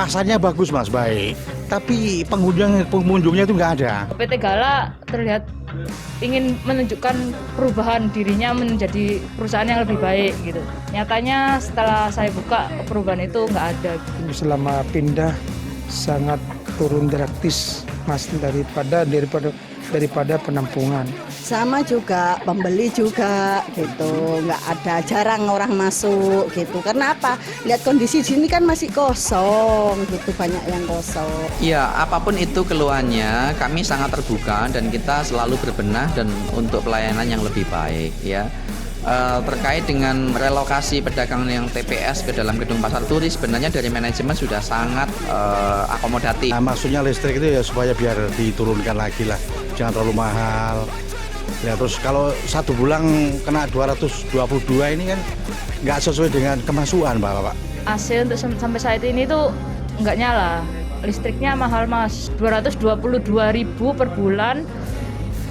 Rasanya bagus Mas, baik. Tapi pengunjungnya itu nggak ada. PT Gala terlihat ingin menunjukkan perubahan dirinya menjadi perusahaan yang lebih baik gitu. Nyatanya setelah saya buka perubahan itu nggak ada. Selama pindah sangat turun drastis Mas daripada penampungan. Sama juga pembeli juga gitu, nggak ada, jarang orang masuk gitu. Karena apa? Lihat kondisi di sini kan masih kosong gitu, banyak yang kosong. Ya, apapun itu keluhannya, kami sangat terbuka dan kita selalu berbenah dan untuk pelayanan yang lebih baik ya. Terkait dengan relokasi pedagang yang TPS ke dalam gedung Pasar Turi, sebenarnya dari manajemen sudah sangat akomodatif. Nah, maksudnya listrik itu ya supaya biar diturunkan lagi lah, jangan terlalu mahal. Ya terus kalau satu bulan kena 222 ini kan nggak sesuai dengan kemasukan Pak. AC untuk sampai saat ini tuh nggak nyala. Listriknya mahal Mas, 222.000 per bulan.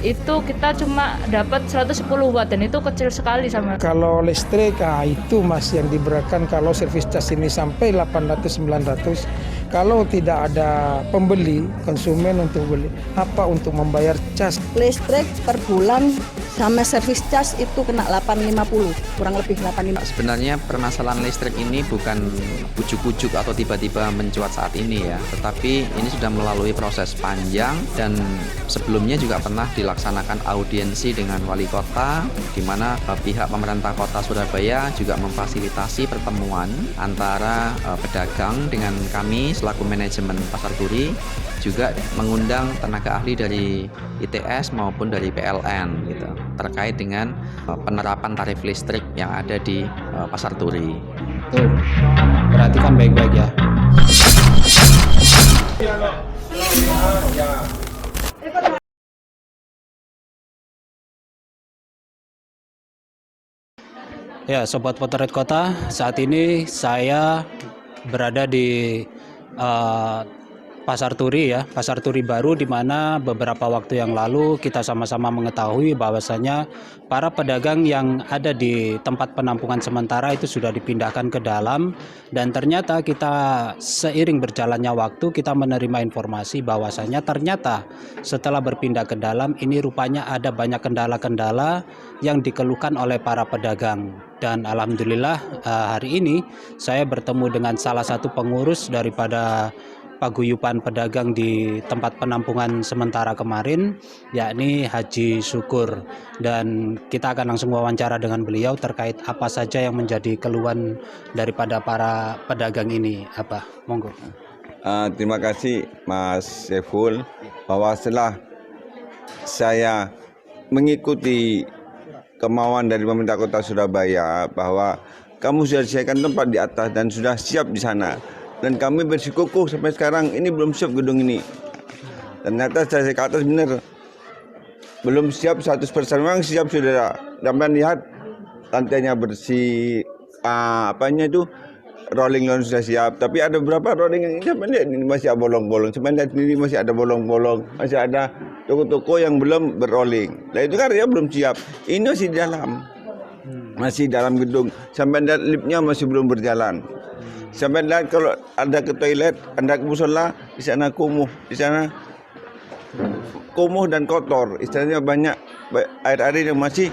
Itu kita cuma dapat 110 watt dan itu kecil sekali sama. Kalau listrik, itu Mas yang diberatkan kalau servis cas ini sampai 800-900. Kalau tidak ada pembeli, konsumen untuk beli, apa untuk membayar cas? Listrik per bulan sama servis cas itu kena 850, kurang lebih 850. Sebenarnya permasalahan listrik ini bukan ujuk-ujuk atau tiba-tiba mencuat saat ini ya, tetapi ini sudah melalui proses panjang dan sebelumnya juga pernah dilaksanakan audiensi dengan wali kota, di mana pihak pemerintah kota Surabaya juga memfasilitasi pertemuan antara pedagang dengan kami selaku manajemen Pasar Turi, juga mengundang tenaga ahli dari ITS maupun dari PLN gitu, terkait dengan penerapan tarif listrik yang ada di Pasar Turi. Tuh, perhatikan baik-baik ya. Ya, Sobat Potret Kota, saat ini saya berada di Pasar Turi ya, Pasar Turi baru, di mana beberapa waktu yang lalu kita sama-sama mengetahui bahwasanya para pedagang yang ada di tempat penampungan sementara itu sudah dipindahkan ke dalam, dan ternyata kita seiring berjalannya waktu kita menerima informasi bahwasanya ternyata setelah berpindah ke dalam ini rupanya ada banyak kendala-kendala yang dikeluhkan oleh para pedagang. Dan alhamdulillah hari ini saya bertemu dengan salah satu pengurus daripada paguyuban pedagang di tempat penampungan sementara kemarin, yakni Haji Syukur, dan kita akan langsung wawancara dengan beliau terkait apa saja yang menjadi keluhan daripada para pedagang ini. Apa, monggo. Terima kasih Mas Saiful, bahwa setelah saya mengikuti kemauan dari pemerintah kota Surabaya bahwa kamu sudah disediakan tempat di atas dan sudah siap di sana, dan kami bersikukuh sampai sekarang ini belum siap gedung ini. Ternyata saya ke atas benar belum siap 100%. Memang siap saudara, dan lihat lantainya bersih, rolling sudah siap, tapi ada beberapa rolling yang ini masih ada bolong-bolong. Lihat ini masih ada bolong-bolong, masih ada toko-toko yang belum berrolling. Nah itu kan ya belum siap. Ini masih di dalam, masih dalam gedung. Sampai lihat liftnya masih belum berjalan. Sampai lihat kalau ada ke toilet, anda ke musola, di sana kumuh, dan kotor. Istilahnya banyak air-air yang masih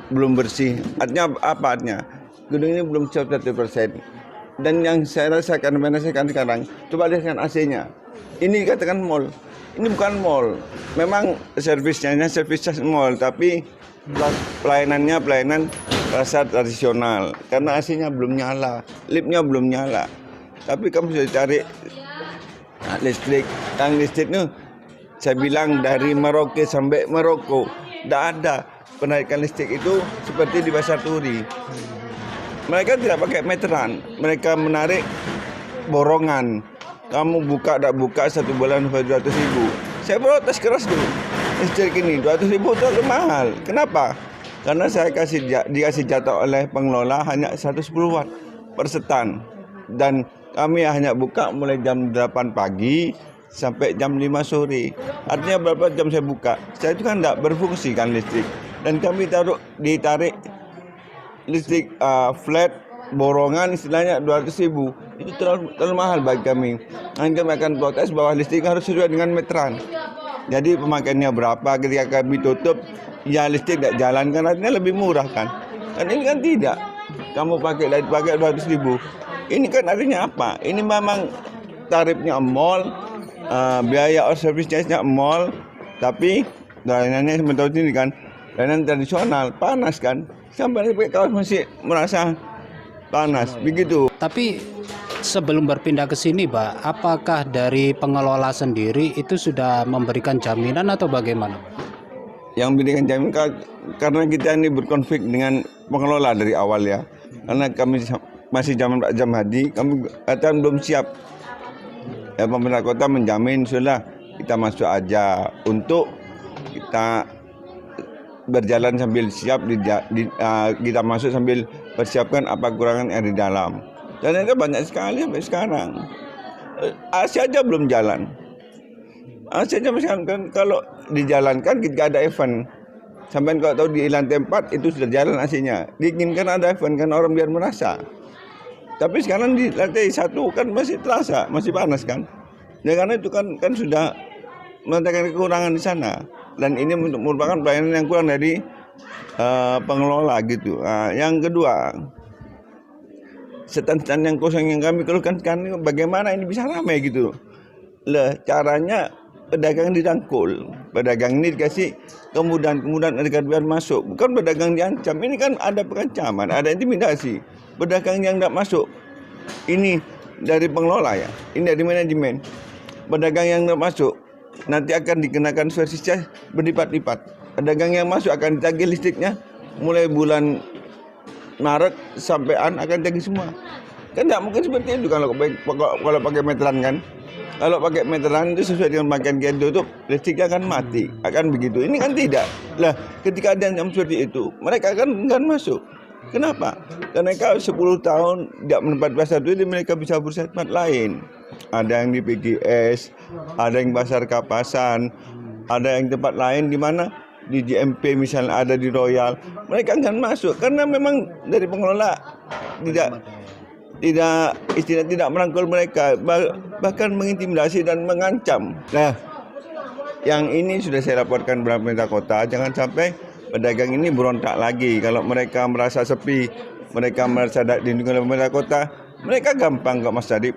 belum bersih. Artinya apa artinya? Gedung ini belum siap 100%. Dan yang saya rasakan sekarang, coba lihat AC-nya. Ini dikatakan mall. Ini bukan mall. Memang servisnya servis mall, tapi pelayanannya pelayanan rasa tradisional. Karena AC-nya belum nyala, liftnya belum nyala. Tapi kamu sudah cari listrik. Yang listrik itu saya bilang dari Merauke sampai Maroko, tidak ada penarikan listrik itu seperti di Pasar Turi. Mereka tidak pakai meteran, mereka menarik borongan. Kamu buka, tak buka, 1 bulan 200.000. Saya protes keras dulu. Listrik ini 200.000 terlalu mahal. Kenapa? Karena saya dikasih jatah oleh pengelola hanya 110 watt per setan. Dan kami hanya buka mulai jam 8 pagi sampai jam 5 sore. Artinya berapa jam saya buka? Saya itu kan tidak berfungsi kan listrik. Dan kami ditarik listrik flat borongan istilahnya 200.000. itu terlalu mahal bagi kami. Dan kami akan protes bahwa listrik harus sesuai dengan meteran. Jadi pemakaiannya berapa, ketika kami tutup, ya listrik tidak jalan kan artinya lebih murah kan. Dan ini kan tidak. Kamu pakai 200.000. Ini kan artinya apa? Ini memang tarifnya mall, biaya service-nya mall, tapi layanannya sementara ini kan layanan tradisional, panas kan. Sampai kawan masih merasa panas, begitu. Tapi sebelum berpindah ke sini, Pak, apakah dari pengelola sendiri itu sudah memberikan jaminan atau bagaimana? Yang memberikan jaminan karena kita ini berkonflik dengan pengelola dari awal ya. Karena kami masih zaman Pak Jamhadi, kami katakan belum siap. Ya, pemerintah kota menjamin sudah kita masuk aja untuk kita berjalan sambil siap kita masuk sambil persiapkan apa kekurangan yang di dalam. Dan itu banyak sekali sampai sekarang. AC aja belum jalan. AC aja masih kan kalau dijalankan ketika ada event. Sampai kalau tahu di lantai 4 itu sudah jalan AC-nya. Diinginkan ada event kan orang biar merasa. Tapi sekarang di lantai 1 kan masih terasa, masih panas kan. Ya karena itu kan sudah mengatakan kekurangan di sana. Dan ini merupakan pelayanan yang kurang dari pengelola gitu. Yang kedua, stand-stand yang kosong yang kami keluhkan sekarang, bagaimana ini bisa ramai gitu. Caranya pedagang dirangkul, pedagang ini dikasih kemudahan agar biar masuk. Bukan pedagang diancam, ini kan ada pengancaman, ada intimidasi. Pedagang yang tidak masuk, ini dari pengelola ya, ini dari manajemen. Pedagang yang tidak masuk, nanti akan dikenakan service charge berlipat-lipat. Pedagang yang masuk akan ditagih listriknya mulai bulan Maret sampai akan ditagih semua. Kan tidak mungkin seperti itu kalau pakai meteran kan. Kalau pakai meteran itu sesuai dengan pakaian kita tutup, listriknya akan mati, akan begitu. Ini kan tidak. Lah, ketika ada yang seperti itu, mereka kan enggak masuk. Kenapa? Karena mereka 10 tahun tidak menempati pasar itu, mereka bisa berusaha tempat lain. Ada yang di PGS, ada yang pasar Kapasan, ada yang tempat lain di mana di JMP misalnya, ada di Royal. Mereka enggak masuk karena memang dari pengelola tidak merangkul mereka, bahkan mengintimidasi dan mengancam. Nah, yang ini sudah saya laporkan kepada pemerintah kota, jangan sampai pedagang ini berontak lagi. Kalau mereka merasa sepi, mereka merasa tidak dilindungi oleh pemerintah kota, mereka gampang kok Mas Adib,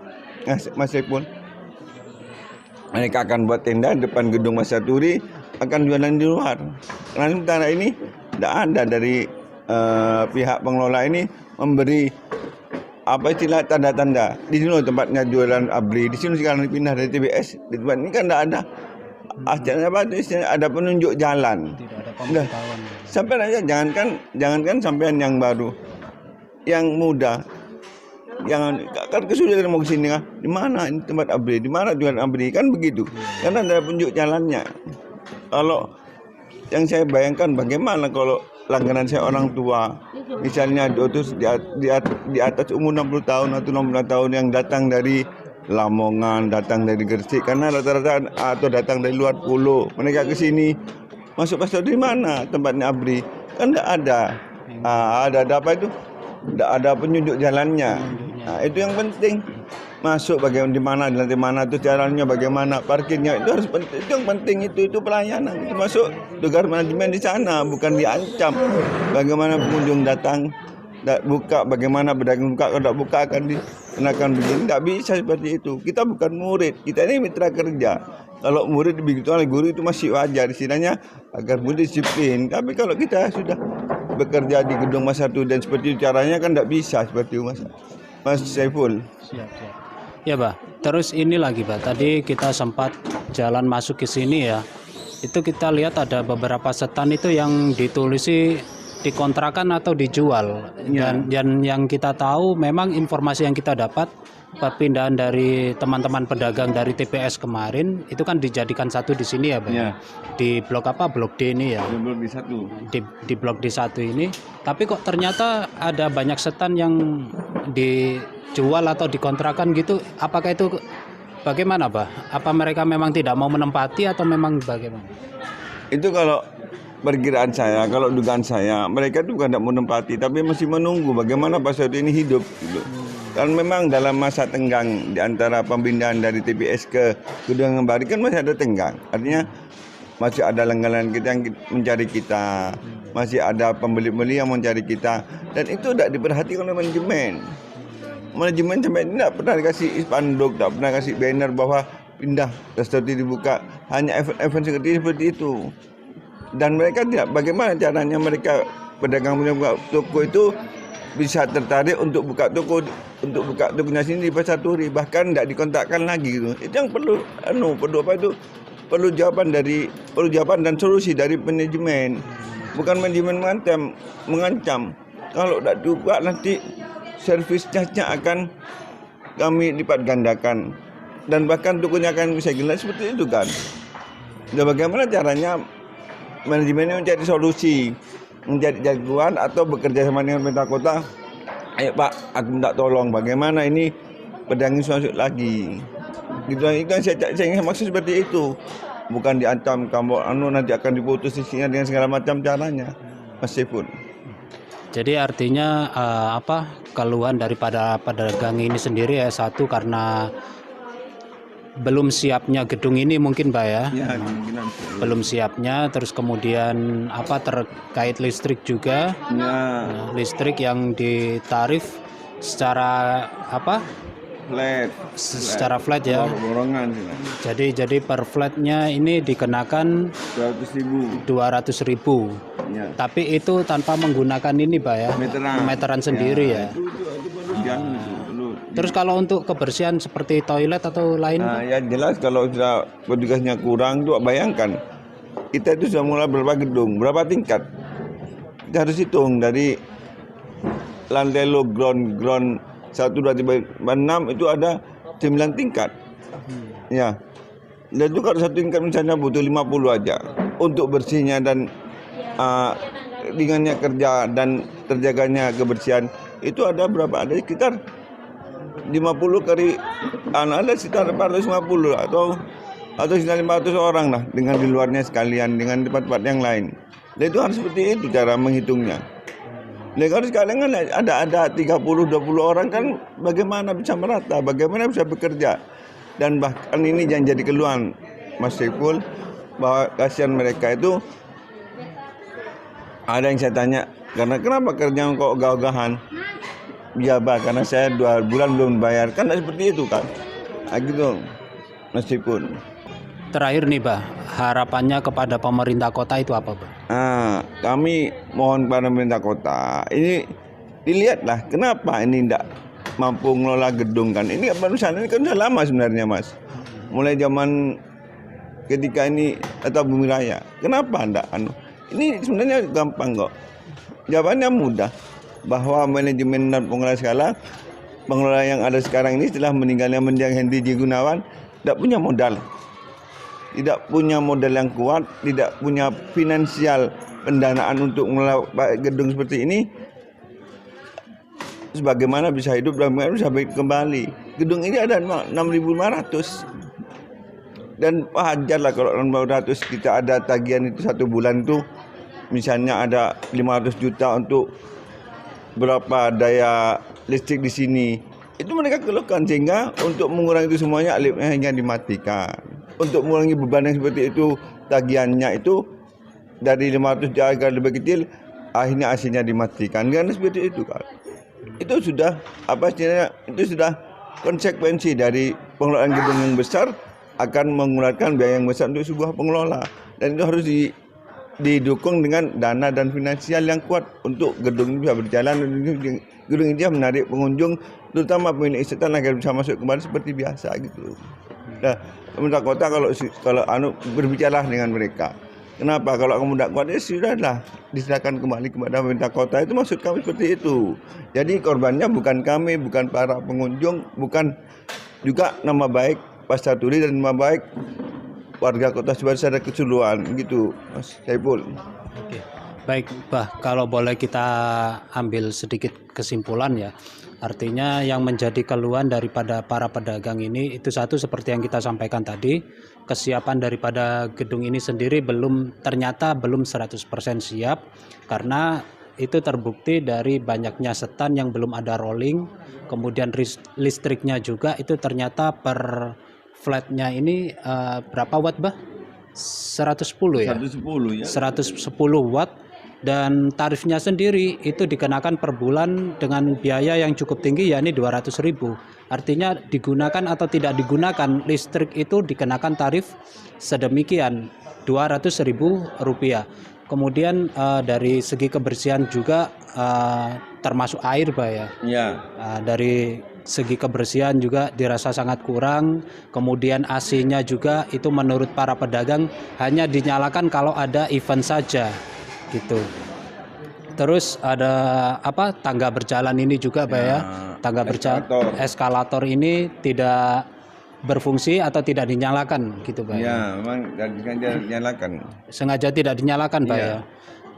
Mas Saiful. Mereka akan buat tenda di depan gedung Mas Saturi, akan jualan di luar. Karena sementara ini tidak ada dari pihak pengelola ini memberi apa istilah tanda-tanda. Di sini tempatnya jualan abri, di sini sekarang dipindah dari TBS. Di tempat ini kan tidak ada. Asalnya apa itu ada penunjuk jalan. Tidak ada pemberitahuan. Sampai aja jangankan sampean yang baru, yang muda, jangan kan kesulitan mau ke sini kan. Di mana ini tempat abri? Di mana jualan abri? Kan begitu. Karena ada penunjuk jalannya. Kalau yang saya bayangkan bagaimana kalau langganan saya orang tua, misalnya di atas umur 60 tahun atau 60 tahun yang datang dari Lamongan, datang dari Gresik, karena rata-rata atau datang dari luar pulau, mereka ke sini masuk pasar di mana tempatnya abri? Kan tidak ada. Ada apa itu? Tidak ada penunjuk jalannya. Nah, itu yang penting. Masuk bagaimana, di mana, di lantai mana, itu jalannya bagaimana, parkirnya itu harus penting. Itu yang penting, itu pelayanan. Itu masuk tugas manajemen di sana, bukan diancam. Bagaimana pengunjung datang, buka, bagaimana pedagang buka, kalau tidak buka akan dikenakan begini. Tidak bisa seperti itu. Kita bukan murid, kita ini mitra kerja. Kalau murid begitu oleh guru itu masih wajar, istilahnya agar murid disiplin. Tapi kalau kita sudah bekerja di gedung Mas Satu dan seperti itu caranya kan tidak bisa seperti itu Mas Saiful. Siap. Ya Pak, terus ini lagi Pak, tadi kita sempat jalan masuk ke sini ya, itu kita lihat ada beberapa setan itu yang ditulisi dikontrakan atau dijual. Dan yang kita tahu memang informasi yang kita dapat, perpindahan dari teman-teman pedagang dari TPS kemarin itu kan dijadikan satu di sini ya Pak. Ya. Di blok apa? Blok D ini ya. Di blok D1. Di blok D1 ini. Tapi kok ternyata ada banyak setan yang dijual atau dikontrakan gitu. Apakah itu bagaimana Pak? Apa mereka memang tidak mau menempati atau memang bagaimana? Itu kalau perkiraan saya, kalau dugaan saya, mereka itu bukan tidak menempati, tapi masih menunggu bagaimana pasar ini hidup. Gitu. Kalau memang dalam masa tenggang di antara pemindahan dari TPS ke gedung yang baru kan masih ada tenggang. Artinya masih ada langganan kita yang mencari kita, masih ada pembeli-pembeli yang mencari kita, dan itu tidak diperhatikan oleh manajemen. Manajemen sampai tidak pernah dikasih spanduk, tidak pernah kasih banner bahwa pindah restoran dibuka, hanya event-event seperti itu. Dan mereka tidak, bagaimana caranya mereka pedagang buka toko itu bisa tertarik untuk buka tokonya sini di Pasar Turi, bahkan tidak dikontakkan lagi gitu. Itu yang perlu jawaban dan solusi dari manajemen. Bukan manajemen mengancam. Kalau tidak dibuka nanti servis charge-nya akan kami lipat gandakan dan bahkan tokonya akan bisa gila seperti itu kan. Dan bagaimana caranya manajemennya mencari solusi, mencari jagoan atau bekerja sama dengan pemerintah kota. Ayo Pak, aku minta tolong bagaimana ini pedagang masuk lagi. Gitu, itu yang saya maksud seperti itu. Bukan diancam kamu nanti akan diputus isinya dengan segala macam caranya. Mas Saiful. Jadi artinya keluhan daripada pedagang ini sendiri ya, satu karena belum siapnya gedung ini mungkin Pak ya, belum siapnya, terus kemudian terkait listrik juga, listrik yang ditarif secara secara flat ya, jadi per flatnya ini dikenakan 200.000, ya. Tapi itu tanpa menggunakan ini Pak ya, meteran sendiri ya. Terus kalau untuk kebersihan seperti toilet atau lain? Ya jelas kalau sudah petugasnya kurang tuh bayangkan. Kita itu sudah mulai berapa gedung, berapa tingkat. Kita harus hitung dari lantai low ground 1, 2, 3, 6 itu ada 9 tingkat. Ya. Dan juga satu tingkat misalnya butuh 50 aja untuk bersihnya dan ringannya kerja dan terjaganya kebersihan. Itu ada berapa? Ada sekitar 50 kali ada sekitar 450 atau sekitar 500 orang lah dengan di luarnya sekalian dengan tempat-tempat yang lain. Dan itu harus seperti itu cara menghitungnya. Dan kalau sekarang kan ada 30-20 orang kan bagaimana bisa merata, bagaimana bisa bekerja. Dan bahkan ini yang jadi keluhan Mas Saiful bahwa kasihan mereka itu ada yang saya tanya karena kenapa kerja kok ogah-ogahan? Ya Pak, karena saya 2 bulan belum bayar, kan seperti itu kan. Gitu, meskipun. Terakhir nih Pak, harapannya kepada pemerintah kota itu apa Pak? Kami mohon pada pemerintah kota, ini dilihatlah kenapa ini tidak mampu mengelola gedung kan. Ini perusahaan ini kan sudah lama sebenarnya Mas. Mulai zaman ketika ini atau Bumi Raya. Kenapa enggak? Ini sebenarnya gampang kok. Jawabannya mudah. Bahwa manajemen dan pengelola yang ada sekarang ini setelah meninggalnya Mendiang Hendy J. Gunawan tidak punya modal yang kuat, tidak punya finansial pendanaan untuk mengelola gedung seperti ini. Sebagaimana bisa hidup dan bisa baik kembali. Gedung ini ada 6.500 dan wajar lah kalau 6.500 kita ada tagihan itu 1 bulan itu misalnya ada 500 juta untuk berapa daya listrik di sini, itu mereka keluhkan sehingga untuk mengurangi itu semuanya liftnya hanya dimatikan. Untuk mengurangi beban yang seperti itu tagihannya itu dari 500 agar lebih kecil, akhirnya AC-nya dimatikan. Karena seperti itu kan. Itu sudah itu sudah konsekuensi dari pengelolaan gedung yang besar akan mengeluarkan biaya yang besar untuk sebuah pengelola, dan itu harus didukung dengan dana dan finansial yang kuat untuk gedung ini bisa berjalan dan gedung ini menarik pengunjung terutama pemilik estetan agar bisa masuk kembali seperti biasa gitu. Nah, pemerintah kota kalau berbicara dengan mereka. Kenapa? Kalau kamu tidak kuat ya sudahlah diserahkan kembali kepada pemerintah kota, itu maksud kami seperti itu. Jadi korbannya bukan kami, bukan para pengunjung, bukan juga nama baik Pasar Turi dan nama baik warga kota Surabaya secara keseluruhan gitu, Mas Saiful. Oke. Baik, Bah, kalau boleh kita ambil sedikit kesimpulan ya. Artinya yang menjadi keluhan daripada para pedagang ini itu satu seperti yang kita sampaikan tadi, kesiapan daripada gedung ini sendiri ternyata belum 100% siap karena itu terbukti dari banyaknya setan yang belum ada rolling, kemudian listriknya juga itu ternyata per flatnya ini berapa watt bah? 110 ya? 110 ya. 110 watt, dan tarifnya sendiri itu dikenakan per bulan dengan biaya yang cukup tinggi, yakni 200.000. Artinya digunakan atau tidak digunakan, listrik itu dikenakan tarif sedemikian, 200.000 rupiah. Kemudian dari segi kebersihan juga termasuk air Pak ya. Ya. Dari segi kebersihan juga dirasa sangat kurang. Kemudian AC-nya juga itu menurut para pedagang hanya dinyalakan kalau ada event saja gitu. Terus ada apa, tangga berjalan ini juga Pak ya. Tangga berjalan, eskalator ini tidak berfungsi atau tidak dinyalakan gitu Pak Ya, memang sengaja dinyalakan. Sengaja tidak dinyalakan Pak ya.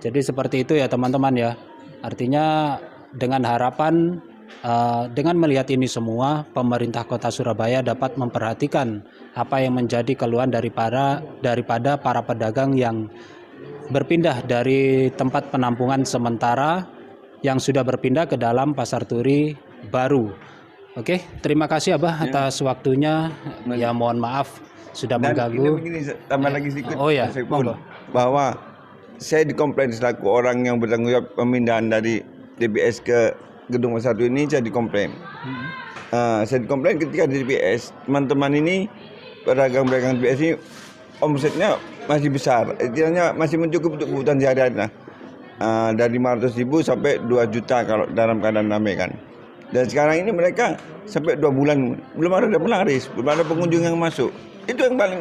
Jadi seperti itu ya teman-teman ya. Artinya dengan harapan dengan melihat ini semua, pemerintah Kota Surabaya dapat memperhatikan apa yang menjadi keluhan daripada para pedagang yang berpindah dari tempat penampungan sementara yang sudah berpindah ke dalam Pasar Turi baru. Oke, terima kasih Abah atas waktunya. Ya mohon maaf sudah mengganggu. Begini, tambah lagi sedikit. Oh ya, bahwa saya dikomplain selaku orang yang bertanggung jawab pemindahan dari TBS ke gedung Pasar Turi ini, saya dikomplain. Saya dikomplain ketika di TBS, teman-teman ini pedagang-pedagang TBS ini omsetnya masih besar, istilahnya masih mencukupi untuk kebutuhan sehari-hari lah. Dari 500.000 sampai 2 juta kalau dalam keadaan ramai kan. Dan sekarang ini mereka sampai 2 bulan belum ada pelaris, belum ada pengunjung yang masuk. Itu yang paling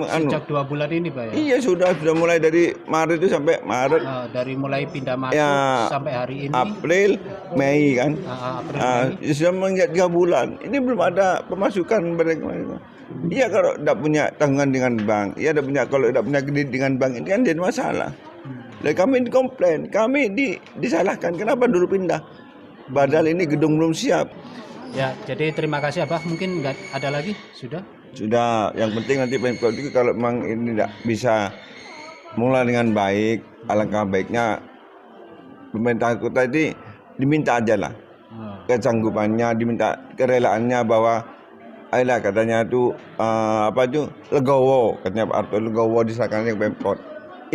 Sejak 2 bulan ini Pak ya? Iya, sudah mulai dari Maret itu sampai Maret. Dari mulai pindah masuk sampai hari ini. April, Mei kan. Sudah menginjak 3 bulan. Ini belum ada pemasukan mereka. Iya, kalau tidak punya tanggungan dengan bank, iya kalau tidak punya kredit dengan bank, ini kan jadi masalah. Dan kami dikomplain, kami disalahkan. Kenapa dulu pindah? Padahal ini gedung belum siap. Ya, jadi terima kasih Abah. Mungkin nggak ada lagi? Sudah? Sudah, yang penting nanti Pemkot itu kalau memang ini tidak bisa mulai dengan baik, alangkah baiknya pemerintah kota ini diminta aja lah kesanggupannya, diminta kerelaannya bahwa ayolah katanya itu legowo, katanya Pak Arto, legowo diserahkan ke Pemkot.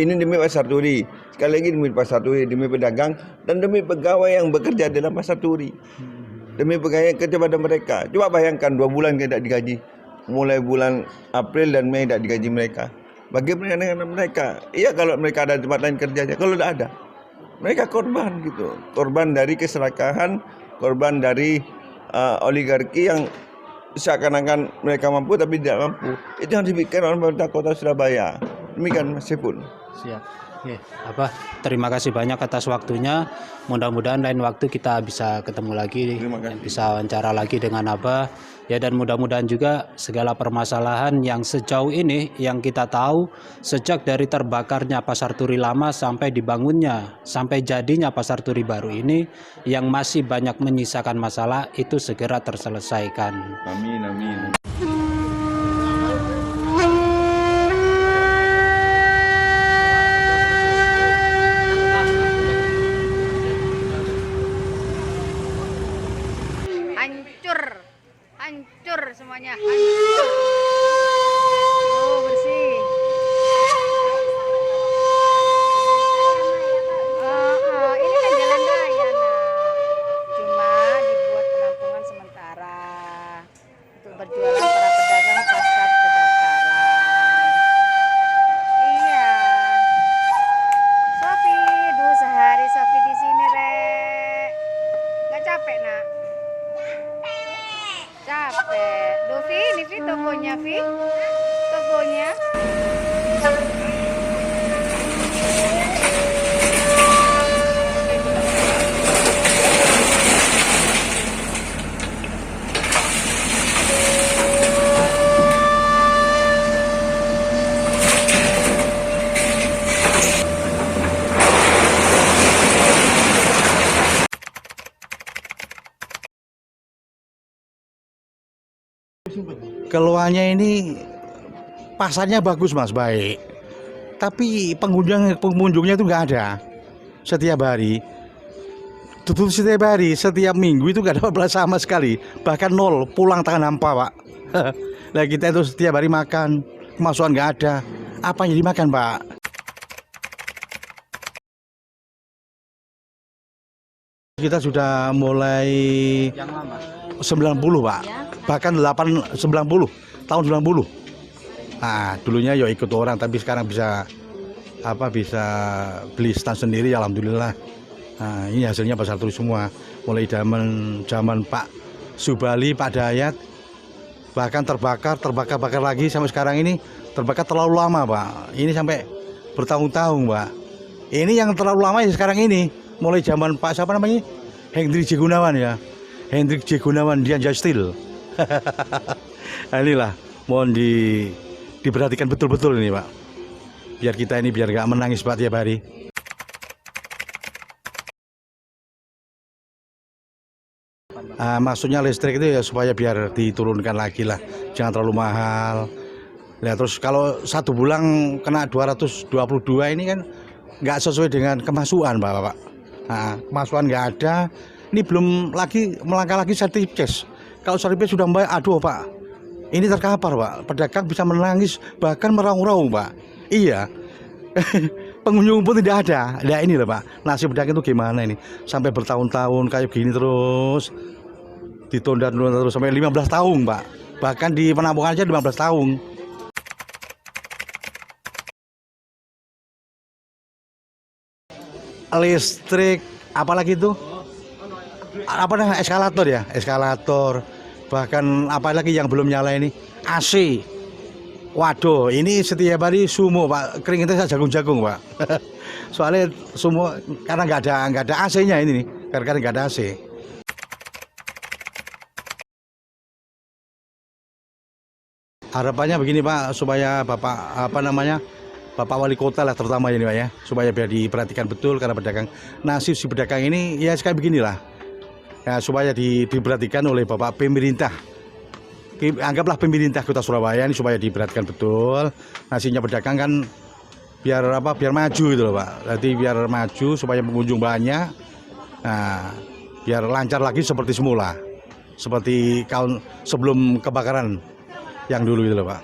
Ini demi Pasar Turi, sekali lagi demi Pasar Turi, demi pedagang dan demi pegawai yang bekerja dalam Pasar Turi, demi pegawai yang kerja pada mereka. Coba bayangkan 2 bulan tidak digaji. Mulai bulan April dan Mei tidak digaji mereka. Bagaimana dengan mereka? Iya, kalau mereka ada tempat lain kerjanya. Kalau tidak ada, mereka korban gitu. Korban dari keserakahan, korban dari oligarki yang seakan-akan mereka mampu tapi tidak mampu. Itu yang dipikirkan oleh pemerintah Kota Surabaya. Demikian Mas Sipul. Siap. Oke, Abah, terima kasih banyak atas waktunya. Mudah-mudahan lain waktu kita bisa ketemu lagi, bisa wawancara lagi dengan Abah. Ya, dan mudah-mudahan juga segala permasalahan yang sejauh ini yang kita tahu sejak dari terbakarnya Pasar Turi lama sampai dibangunnya, sampai jadinya Pasar Turi baru ini yang masih banyak menyisakan masalah itu segera terselesaikan. Amin, amin. Hancur semuanya, hancur. Oh, bersih. Ini kan jalan raya, cuma dibuat penampungan sementara untuk berjualan para pedagang pasca kebakaran. Iya. Sofi, sehari Sofi di sini, Rek. Nggak capek, Nak? Capek. Dovi, ini Vi tokonya, Vi. Tokonya. Keluhannya ini pasarnya bagus Mas, baik. Tapi pengunjungnya itu nggak ada setiap hari. Tutup setiap hari, setiap minggu itu nggak dapat beras sama sekali, bahkan nol, pulang tangan hampa pak. Nah kita itu setiap hari makan, kemasukan nggak ada, apa yang dimakan pak? Kita sudah mulai 90 pak, bahkan 90 tahun 90. Nah dulunya ya ikut orang, tapi sekarang bisa beli stand sendiri, alhamdulillah. Nah, ini hasilnya pasar turi semua, mulai zaman Pak Subali, Pak Dayat, bahkan terbakar lagi sampai sekarang ini. Terbakar terlalu lama Pak, ini sampai bertahun-tahun Pak. Ini yang terlalu lama ya sekarang ini, mulai zaman Pak siapa namanya, Hendrik J. Gunawan ya, Hendrik J. Gunawan Dian Justil. Nah, inilah mohon diperhatikan betul-betul ini Pak, biar kita ini biar nggak menangis Pak tiap hari. Maksudnya listrik itu ya supaya biar diturunkan lagi lah, jangan terlalu mahal. Nah, terus kalau 1 bulan kena 222 ini kan nggak sesuai dengan kemasukan Pak. Nah, kemasukan nggak ada, ini belum lagi melangkah lagi sertifikat. Kalau sertifikat sudah membayar, aduh Pak, ini terkapar Pak, pedagang bisa menangis bahkan meraung-raung Pak. Iya. Pengunjung pun tidak ada. Nah ini loh Pak, nasib pedagang itu gimana ini? Sampai bertahun-tahun kayak gini terus, ditunda terus sampai 15 tahun Pak. Bahkan di penampungan aja 15 tahun. Listrik, apalagi itu? Apa namanya, eskalator ya? Eskalator. Bahkan apalagi yang belum nyala ini? AC. Waduh, ini setiap hari sumuk Pak, keringetnya jagung-jagung Pak. Soalnya sumuk karena nggak ada AC-nya ini nih, karena nggak ada AC. Harapannya begini Pak, supaya Bapak Bapak Wali Kota lah terutama ini Pak ya, supaya biar diperhatikan betul karena pedagang, nasib si pedagang ini ya kayak beginilah. Ya, supaya diperhatikan oleh Bapak pemerintah. Anggaplah pemerintah Kota Surabaya ini supaya diperhatikan betul, nasibnya pedagang kan biar maju gitu loh Pak. Jadi biar maju supaya pengunjung banyak. Nah, biar lancar lagi seperti semula. Seperti sebelum kebakaran yang dulu gitu loh Pak.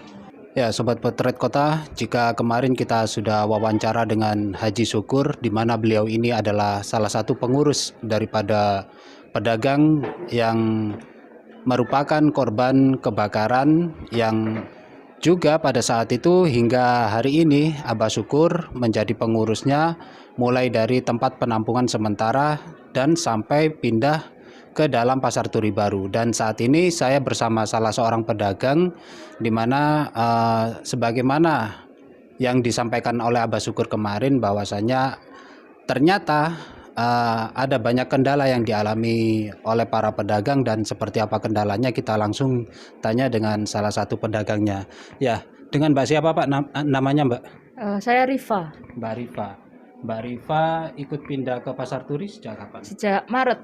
Ya, Sobat Potret Kota, jika kemarin kita sudah wawancara dengan Haji Syukur, di mana beliau ini adalah salah satu pengurus daripada pedagang yang merupakan korban kebakaran yang juga pada saat itu hingga hari ini Abah Syukur menjadi pengurusnya mulai dari tempat penampungan sementara dan sampai pindah ke dalam Pasar Turi Baru. Dan saat ini saya bersama salah seorang pedagang di mana sebagaimana yang disampaikan oleh Abah Syukur kemarin bahwasanya ternyata ada banyak kendala yang dialami oleh para pedagang, dan seperti apa kendalanya kita langsung tanya dengan salah satu pedagangnya. Ya, dengan Mbak siapa Pak namanya Mbak? Saya Rifa. Mbak Rifa. Mbak Rifa ikut pindah ke Pasar Turi sejak kapan? Sejak Maret.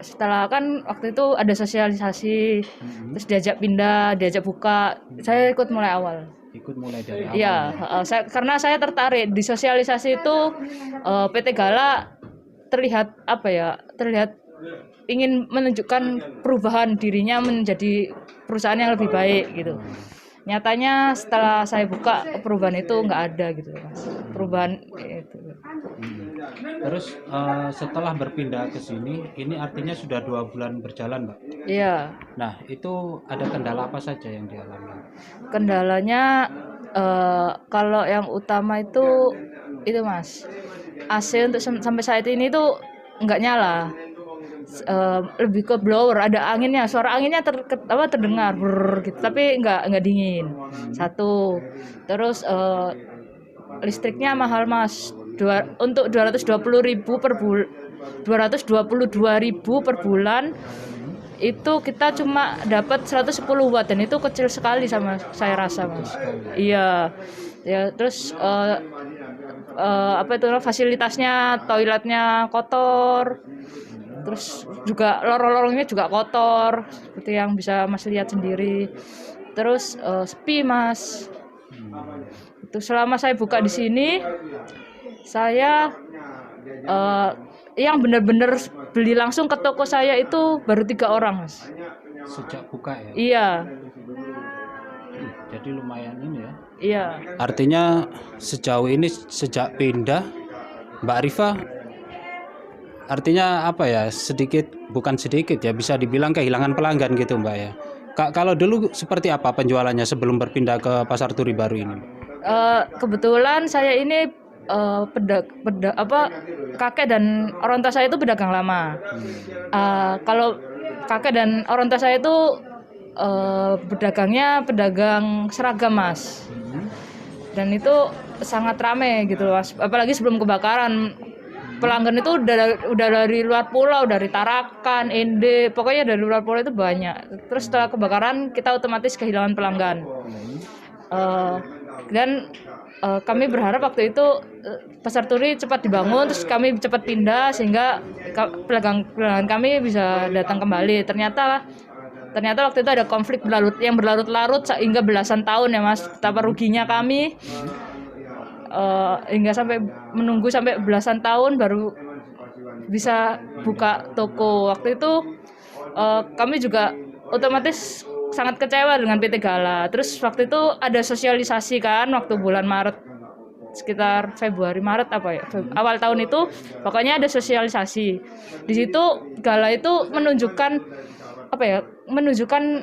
Setelah kan waktu itu ada sosialisasi, terus diajak pindah, diajak buka, saya ikut mulai awal. Ikut mulai dari awal. Iya, karena saya tertarik di sosialisasi itu. PT Gala terlihat ingin menunjukkan perubahan dirinya menjadi perusahaan yang lebih baik gitu. Nyatanya setelah saya buka, perubahan itu nggak ada gitu Mas. Perubahan itu. Terus setelah berpindah ke sini, ini artinya sudah 2 bulan berjalan Mbak? Iya. Nah, itu ada kendala apa saja yang dialami? Kendalanya kalau yang utama itu Mas, AC untuk sampai saat ini tuh nggak nyala. Lebih ke blower, ada anginnya, suara anginnya terdengar gitu, tapi nggak dingin. Satu, terus listriknya mahal Mas, untuk 222.000 per bulan itu kita cuma dapat 110 watt, dan itu kecil sekali sama saya rasa Mas. Iya ya, terus fasilitasnya, toiletnya kotor, terus juga lorong-lorongnya juga kotor seperti yang bisa Mas lihat sendiri. Terus sepi Mas. Itu selama saya buka di sini, saya yang benar-benar beli langsung ke toko saya itu baru 3 orang, Mas. Sejak buka ya. Iya, Jadi lumayan ini ya. iya. Artinya sejauh ini sejak pindah Mbak Rifa, artinya apa ya, bukan sedikit ya, bisa dibilang kehilangan pelanggan gitu Mbak ya. Kalau dulu seperti apa penjualannya sebelum berpindah ke Pasar Turi Baru ini? Kebetulan saya ini kakek dan orang tua saya itu pedagang lama. Kalau kakek dan orang tua saya itu pedagang seragam, Mas. Dan itu sangat ramai gitu, Mas. Apalagi sebelum kebakaran, pelanggan itu udah dari luar pulau, dari Tarakan, Ende, pokoknya dari luar pulau itu banyak. Terus setelah kebakaran kita otomatis kehilangan pelanggan. Dan kami berharap waktu itu Pasar Turi cepat dibangun, terus kami cepat pindah sehingga pelanggan kami bisa datang kembali. Ternyata waktu itu ada konflik yang berlarut-larut sehingga belasan tahun ya, Mas. Betapa ruginya kami. Hingga menunggu sampai belasan tahun baru bisa buka toko. Waktu itu kami juga otomatis sangat kecewa dengan PT Gala. Terus waktu itu ada sosialisasi kan waktu bulan Maret, sekitar Februari Maret awal tahun itu pokoknya ada sosialisasi. Di situ Gala itu menunjukkan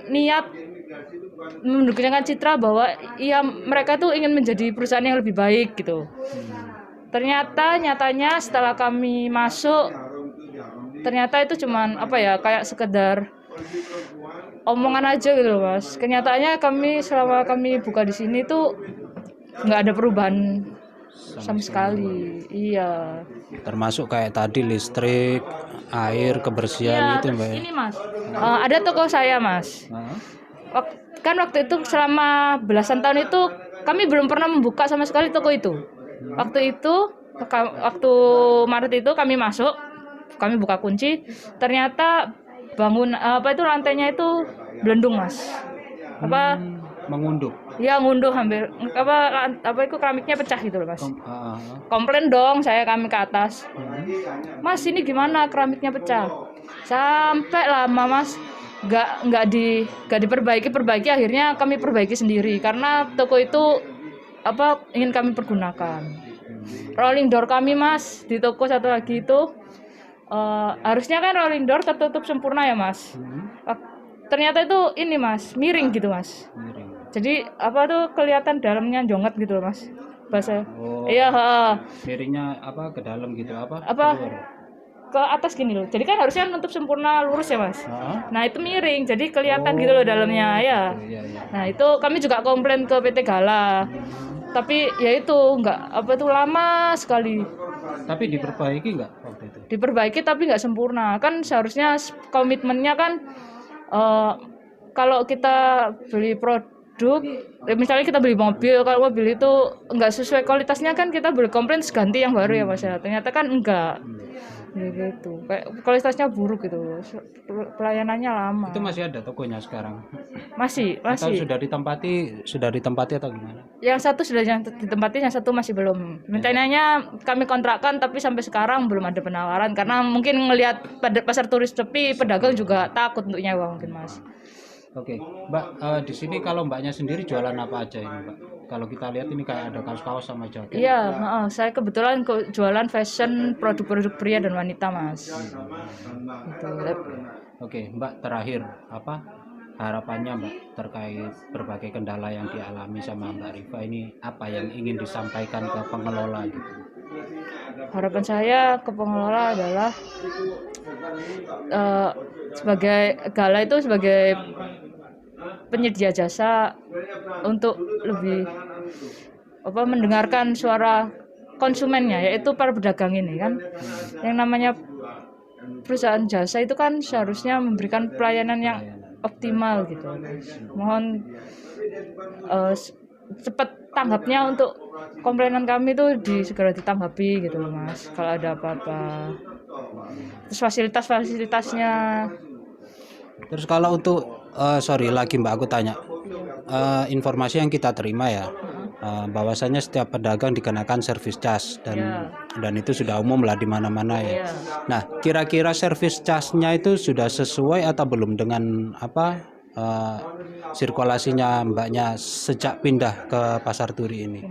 niat, menunjukkan citra bahwa mereka tuh ingin menjadi perusahaan yang lebih baik gitu. Nyatanya setelah kami masuk, ternyata itu cuman kayak sekedar omongan aja gitu loh, Mas. Kenyataannya selama kami buka di sini tuh nggak ada perubahan sama sekali. Iya. Termasuk kayak tadi listrik, air, kebersihan gitu Mbak. Ini Mas, ada toko saya Mas. Kan waktu itu selama belasan tahun itu kami belum pernah membuka sama sekali toko itu. Waktu Maret itu kami masuk, kami buka kunci, ternyata lantainya itu belendung, Mas. Mengunduh. Ya, ngunduh hampir keramiknya pecah gitu loh, Mas. Komplain dong kami ke atas. Mas, ini gimana keramiknya pecah? Sampai lama, Mas. Nggak diperbaiki, akhirnya kami perbaiki sendiri karena toko itu ingin kami pergunakan. Rolling door kami, Mas, di toko satu lagi itu harusnya kan rolling door tertutup sempurna ya, Mas. Ternyata itu ini, Mas, miring gitu, Mas. Jadi kelihatan dalamnya jonget gitu loh, Mas. Bahasa. Iya, Miringnya ke dalam gitu ke atas gini loh. Jadi kan harusnya nutup sempurna lurus ya, Mas. Nah, itu miring. Jadi kelihatan gitu loh dalamnya ya. Nah, itu kami juga komplain ke PT Gala. Tapi ya itu lama sekali. Tapi diperbaiki nggak waktu itu? Diperbaiki tapi nggak sempurna. Kan seharusnya komitmennya kan kalau kita beli produk, misalnya kita beli mobil, kalau mobil itu nggak sesuai kualitasnya kan kita boleh komplain ganti yang baru ya, Mas. Ternyata kan enggak. Gitu. Kayak kualitasnya buruk gitu. Pelayanannya lama. Itu masih ada tokonya sekarang? Masih. Atau sudah ditempati atau gimana? Yang satu sudah ditempati, yang satu masih belum. Rencananya kami kontrakkan tapi sampai sekarang belum ada penawaran karena mungkin ngelihat pasar turis sepi, pedagang juga takut untuk nyewa mungkin, Mas. Oke, Mbak, di sini kalau Mbaknya sendiri jualan apa aja ini, Mbak? Kalau kita lihat ini kayak ada kaos-kaos sama jaket. Iya, saya kebetulan jualan fashion, produk-produk pria dan wanita, Mas. Oke, Mbak, terakhir harapannya Mbak terkait berbagai kendala yang dialami sama Mbak Rifa ini, apa yang ingin disampaikan ke pengelola gitu? Harapan saya ke pengelola adalah sebagai Gala itu sebagai penyedia jasa untuk lebih mendengarkan suara konsumennya, yaitu para pedagang ini kan. Yang namanya perusahaan jasa itu kan seharusnya memberikan pelayanan yang optimal gitu. Mohon cepat tanggapnya untuk komplainan kami itu segera ditanggapi gitu loh, Mas. Kalau ada apa-apa. Terus fasilitasnya. Terus kalau untuk lagi Mbak, aku tanya informasi yang kita terima ya, bahwasanya setiap pedagang dikenakan service charge dan itu sudah umum lah di mana-mana ya. Nah, kira-kira service charge-nya itu sudah sesuai atau belum dengan sirkulasinya Mbaknya sejak pindah ke Pasar Turi ini?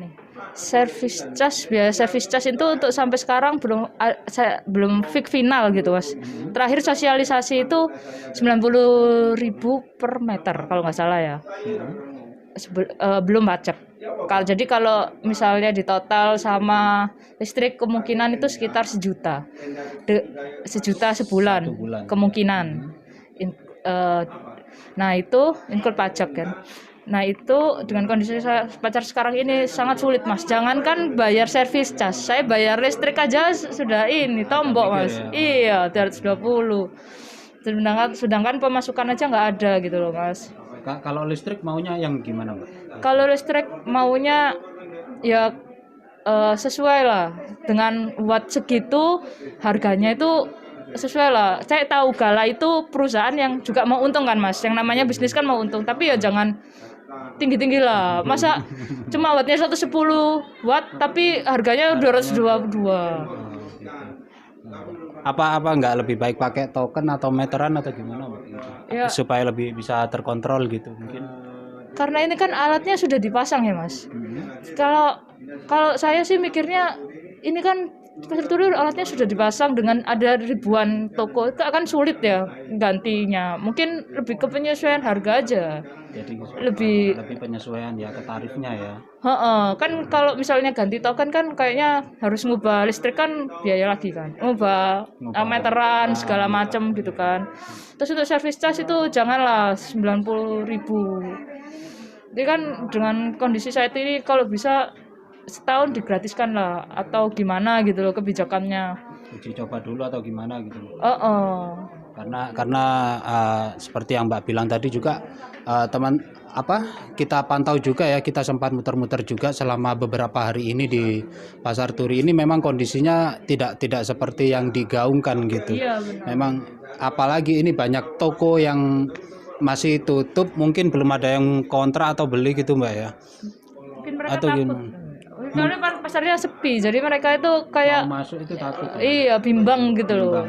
Service charge itu untuk sampai sekarang belum fix final gitu Mas. Terakhir sosialisasi itu 90.000 per meter kalau nggak salah ya. Belum pajak. Jadi kalau misalnya di total sama listrik kemungkinan itu sekitar 1 juta. 1 juta sebulan kemungkinan. Nah itu include pajak kan. Nah itu dengan kondisi pacar sekarang ini sangat sulit Mas. Jangankan bayar service charge, saya bayar listrik aja sudah ini tombok Mas. Iya 320. Sedangkan pemasukan aja nggak ada gitu loh Mas. Kalau listrik maunya yang gimana Mbak? Kalau listrik maunya ya sesuai lah dengan watt segitu, harganya itu sesuai lah. Saya tahu Gala itu perusahaan yang juga mau untung kan Mas. Yang namanya bisnis kan mau untung, tapi ya jangan tinggi-tinggi lah. Masa cuma wattnya 110 watt tapi harganya 222. Apa nggak lebih baik pakai token atau meteran atau gimana Mbak? Ya. Supaya lebih bisa terkontrol gitu mungkin. Karena ini kan alatnya sudah dipasang ya Mas. Kalau saya sih mikirnya ini kan Pasar Turi alatnya sudah dipasang dengan ada ribuan toko, itu akan sulit ya gantinya. Mungkin lebih ke penyesuaian harga aja. Jadi lebih penyesuaian ya ke tarifnya ya. Kan kalau misalnya ganti token kan kayaknya harus ngubah listrik kan biaya lagi kan. Ngubah meteran segala macam gitu kan. Terus untuk service charge itu janganlah 90.000. Jadi kan dengan kondisi saat ini kalau bisa setahun digratiskan lah atau gimana gitu loh kebijakannya. Uji coba dulu atau gimana gitu. Karena seperti yang Mbak bilang tadi juga kita pantau juga ya, kita sempat muter-muter juga selama beberapa hari ini di Pasar Turi ini memang kondisinya tidak seperti yang digaungkan gitu. Iya, benar. Memang apalagi ini banyak toko yang masih tutup, mungkin belum ada yang kontra atau beli gitu Mbak ya. Mungkin mereka takut. Soalnya pasarnya sepi, jadi mereka itu kayak mau masuk itu takut. Iya, bimbang gitu loh.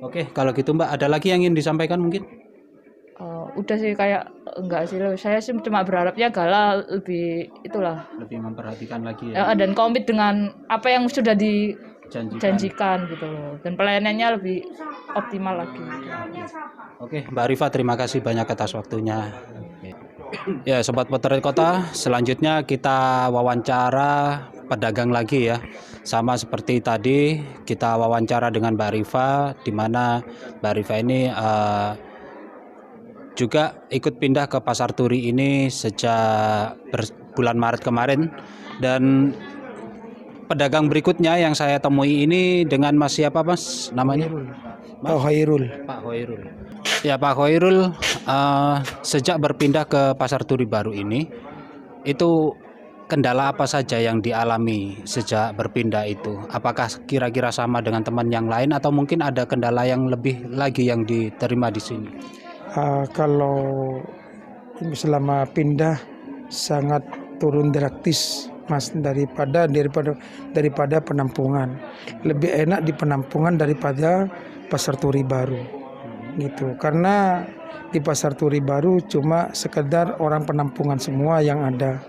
Oke, kalau gitu Mbak, ada lagi yang ingin disampaikan mungkin? Udah sih kayak enggak sih, saya sih cuma berharapnya Gala lebih memperhatikan lagi ya. Dan komit dengan apa yang sudah dijanjikan gitu loh. Dan pelayanannya lebih optimal lagi. Oke, Mbak Rifa, terima kasih banyak atas waktunya. Ya, Sobat Potret Kota, selanjutnya kita wawancara pedagang lagi ya. Sama seperti tadi kita wawancara dengan Mbak Rifa, di mana Mbak Rifa ini juga ikut pindah ke Pasar Turi ini sejak bulan Maret kemarin. Dan pedagang berikutnya yang saya temui ini dengan Mas siapa Mas namanya? Pak Hoirul. Pak Hoirul. Ya Pak Hoirul, sejak berpindah ke Pasar Turi baru ini, itu kendala apa saja yang dialami sejak berpindah itu? Apakah kira-kira sama dengan teman yang lain atau mungkin ada kendala yang lebih lagi yang diterima di sini? Kalau selama pindah sangat turun drastis Mas daripada penampungan. Lebih enak di penampungan daripada Pasar Turi baru. Gitu. Karena di Pasar Turi baru cuma sekedar orang penampungan semua yang ada.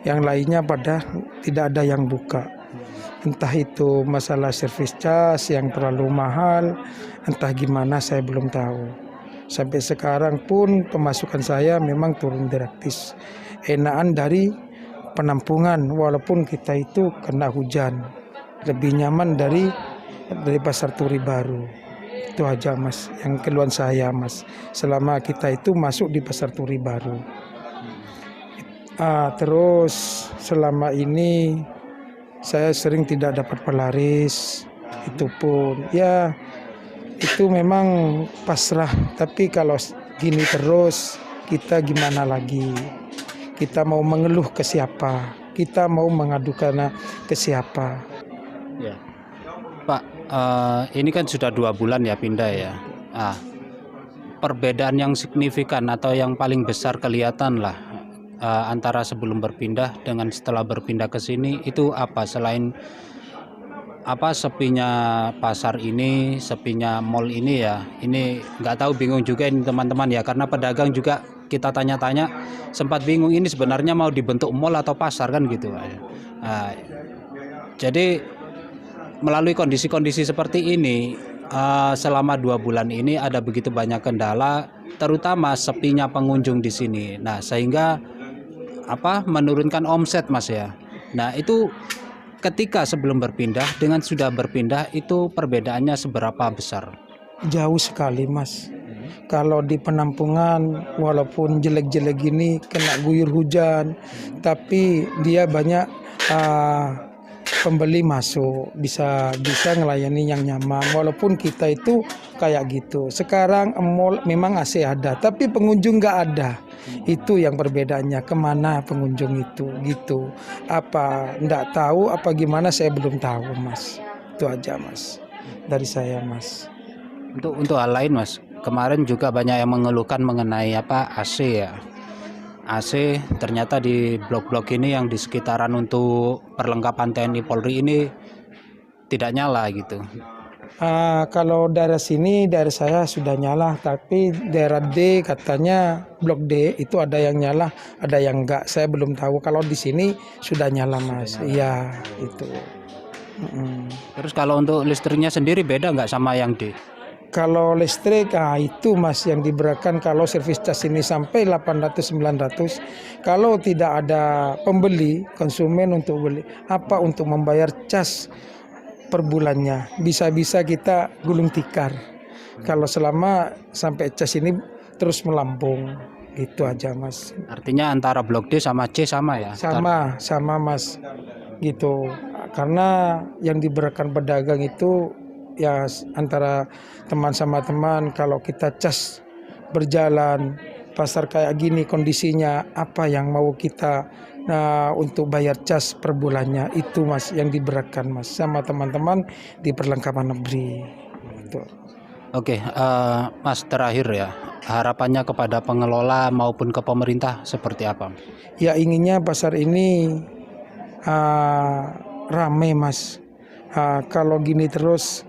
Yang lainnya pada tidak ada yang buka. Entah itu masalah service charge yang terlalu mahal, entah gimana saya belum tahu. Sampai sekarang pun pemasukan saya memang turun drastis. Enakan dari penampungan walaupun kita itu kena hujan. Lebih nyaman dari Pasar Turi baru. Itu aja Mas, yang keluhan saya Mas. Selama kita itu masuk di Pasar Turi baru. Terus selama ini saya sering tidak dapat pelaris. Itu pun ya itu memang pasrah. Tapi kalau gini terus kita gimana lagi? Kita mau mengeluh ke siapa? Kita mau mengadukan ke siapa? Ya. Pak, ini kan sudah 2 bulan ya pindah ya. Perbedaan yang signifikan atau yang paling besar kelihatan lah antara sebelum berpindah dengan setelah berpindah ke sini itu apa, selain apa sepinya pasar ini, sepinya mall ini ya, ini nggak tahu, bingung juga ini teman-teman ya, karena pedagang juga kita tanya-tanya sempat bingung ini sebenarnya mau dibentuk mall atau pasar kan gitu. Nah, jadi melalui kondisi-kondisi seperti ini selama 2 bulan ini ada begitu banyak kendala, terutama sepinya pengunjung di sini. Nah, sehingga menurunkan omset Mas ya. Nah, itu ketika sebelum berpindah dengan sudah berpindah itu perbedaannya seberapa besar? Jauh sekali Mas. Kalau di penampungan walaupun jelek-jelek gini kena guyur hujan, tapi dia banyak pembeli masuk, bisa ngelayani yang nyaman. Walaupun kita itu kayak gitu. Sekarang mall memang AC ada, tapi pengunjung nggak ada. Itu yang perbedaannya, kemana pengunjung itu gitu. Apa nggak tahu apa gimana, saya belum tahu Mas. Itu aja Mas dari saya Mas. Untuk hal lain Mas, kemarin juga banyak yang mengeluhkan mengenai AC ya. AC ternyata di blok-blok ini yang di sekitaran untuk perlengkapan TNI Polri ini tidak nyala gitu. Kalau daerah sini, daerah saya sudah nyala, tapi daerah D katanya blok D itu ada yang nyala, ada yang enggak. Saya belum tahu. Kalau di sini sudah nyala Mas. Iya itu. Terus kalau untuk listriknya sendiri beda nggak sama yang D? Kalau listrik, itu Mas yang diberikan kalau servis cas ini sampai 800-900. Kalau tidak ada pembeli, konsumen untuk beli, untuk membayar cas per bulannya. Bisa-bisa kita gulung tikar. Kalau selama sampai cas ini terus melambung. Gitu aja Mas. Artinya antara blok D sama C sama ya? Sama Mas. Gitu. Karena yang diberikan pedagang itu ya antara teman sama teman. Kalau kita cas berjalan pasar kayak gini kondisinya, apa yang mau kita untuk bayar cas per bulannya, itu Mas yang diberikan Mas sama teman-teman di perlengkapan negeri gitu. Oke, Mas, terakhir ya, harapannya kepada pengelola maupun ke pemerintah seperti apa? Ya inginnya pasar ini rame Mas. Kalau gini terus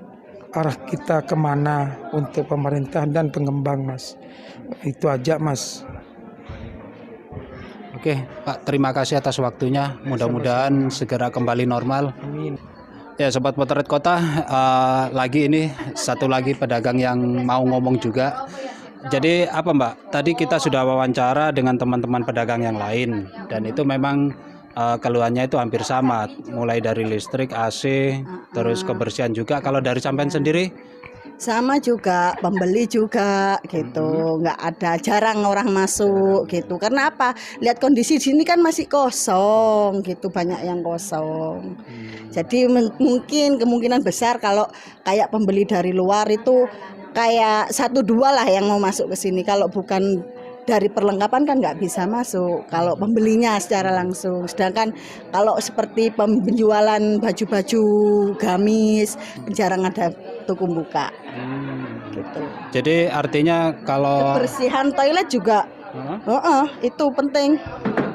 arah kita kemana untuk pemerintah dan pengembang Mas. Itu aja Mas. Oke Pak, terima kasih atas waktunya. Mudah-mudahan segera kembali normal. Amin. Ya Sobat Potret Kota, lagi ini satu lagi pedagang yang mau ngomong juga. Jadi Mbak, tadi kita sudah wawancara dengan teman-teman pedagang yang lain, dan itu memang keluhannya itu hampir sama, mulai dari listrik, AC, terus kebersihan juga. Kalau dari sampean sendiri? Sama juga, pembeli juga gitu, nggak ada, jarang orang masuk gitu. Karena apa? Lihat kondisi di sini kan masih kosong gitu, banyak yang kosong. Jadi mungkin kemungkinan besar kalau kayak pembeli dari luar itu kayak 1-2 lah yang mau masuk ke sini. Kalau bukan dari perlengkapan kan nggak bisa masuk kalau pembelinya secara langsung. Sedangkan kalau seperti penjualan baju-baju gamis jarang ada toko buka gitu. Jadi artinya kalau kebersihan toilet juga itu penting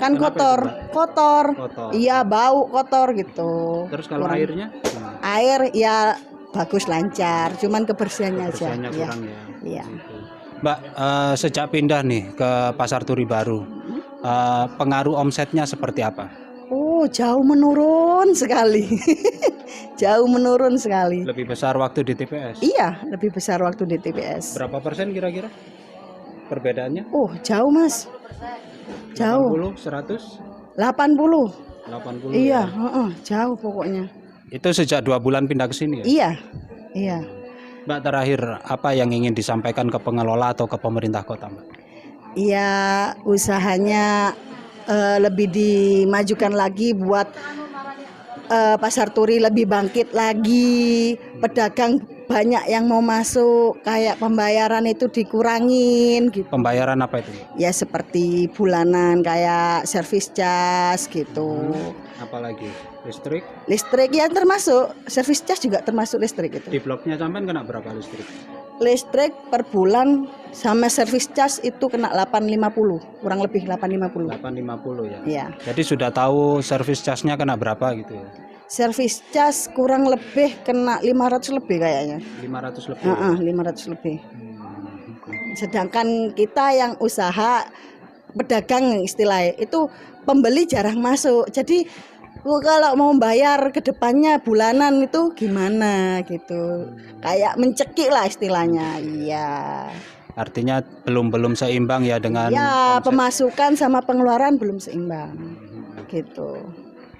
kan. Kotor. Iya, bau kotor gitu. Terus kalau airnya? Air ya bagus, lancar, cuman kebersihannya aja kurang ya. Iya. Mbak, sejak pindah nih ke Pasar Turi Baru, pengaruh omsetnya seperti apa? Oh, jauh menurun sekali. Jauh menurun sekali. Lebih besar waktu di TPS? Iya, lebih besar waktu di TPS. Berapa persen kira-kira perbedaannya? Oh, jauh Mas. Jauh. 80, 100? 80. 80 Iya, ya? Jauh pokoknya. Itu sejak 2 bulan pindah ke sini Iya. ya? Iya. Mbak, terakhir apa yang ingin disampaikan ke pengelola atau ke pemerintah kota, Mbak? Iya, usahanya lebih dimajukan lagi buat Pasar Turi lebih bangkit lagi, pedagang banyak yang mau masuk, kayak pembayaran itu dikurangin gitu. Pembayaran apa itu? Ya seperti bulanan kayak servis cas gitu. Apalagi listrik? Listrik ya termasuk, servis cas juga termasuk listrik itu. Di bloknya sampean kena berapa listrik? Listrik per bulan sama service charge itu kena 850, kurang lebih 850. 850 ya. Iya. Jadi sudah tahu service charge-nya kena berapa gitu ya? Service charge kurang lebih kena 500 lebih kayaknya. 500 lebih. 500 lebih. Sedangkan kita yang usaha pedagang istilahnya itu pembeli jarang masuk. Jadi kalau mau bayar ke depannya bulanan itu gimana gitu. Kayak mencekik lah istilahnya. Iya. Artinya belum seimbang ya dengan Ya, omset. pemasukan sama pengeluaran belum seimbang. Gitu.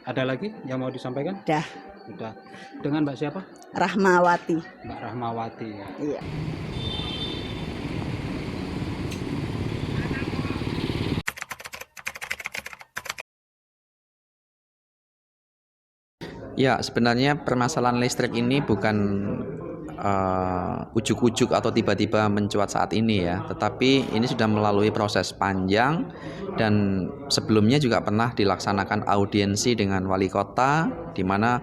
Ada lagi yang mau disampaikan? Dah, Sudah. Dengan Mbak siapa? Rahmawati. Mbak Rahmawati ya. Iya. Ya, sebenarnya permasalahan listrik ini bukan ujuk-ujuk atau tiba-tiba mencuat saat ini ya, tetapi ini sudah melalui proses panjang dan sebelumnya juga pernah dilaksanakan audiensi dengan wali kota, di mana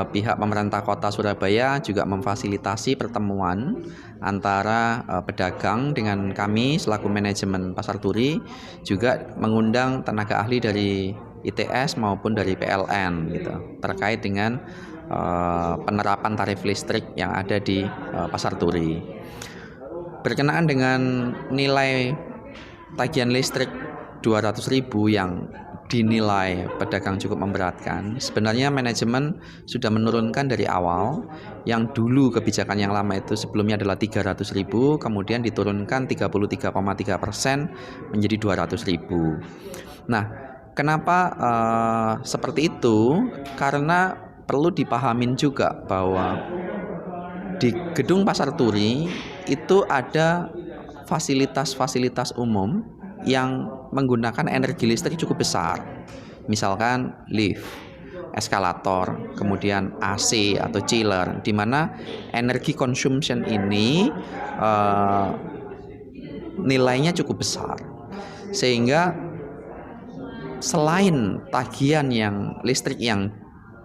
pihak pemerintah kota Surabaya juga memfasilitasi pertemuan antara pedagang dengan kami selaku manajemen pasar turi, juga mengundang tenaga ahli dari ITS maupun dari PLN gitu terkait dengan penerapan tarif listrik yang ada di pasar turi. Berkenaan dengan nilai tagihan listrik 200.000 yang dinilai pedagang cukup memberatkan, sebenarnya manajemen sudah menurunkan dari awal. Yang dulu kebijakan yang lama itu sebelumnya adalah 300.000, kemudian diturunkan 33,3% menjadi 200.000. Nah, kenapa seperti itu? Karena perlu dipahamin juga bahwa di gedung pasar turi itu ada fasilitas-fasilitas umum yang menggunakan energi listrik cukup besar. Misalkan lift, eskalator, kemudian AC atau chiller, di mana energi consumption ini nilainya cukup besar. Sehingga selain tagihan yang listrik yang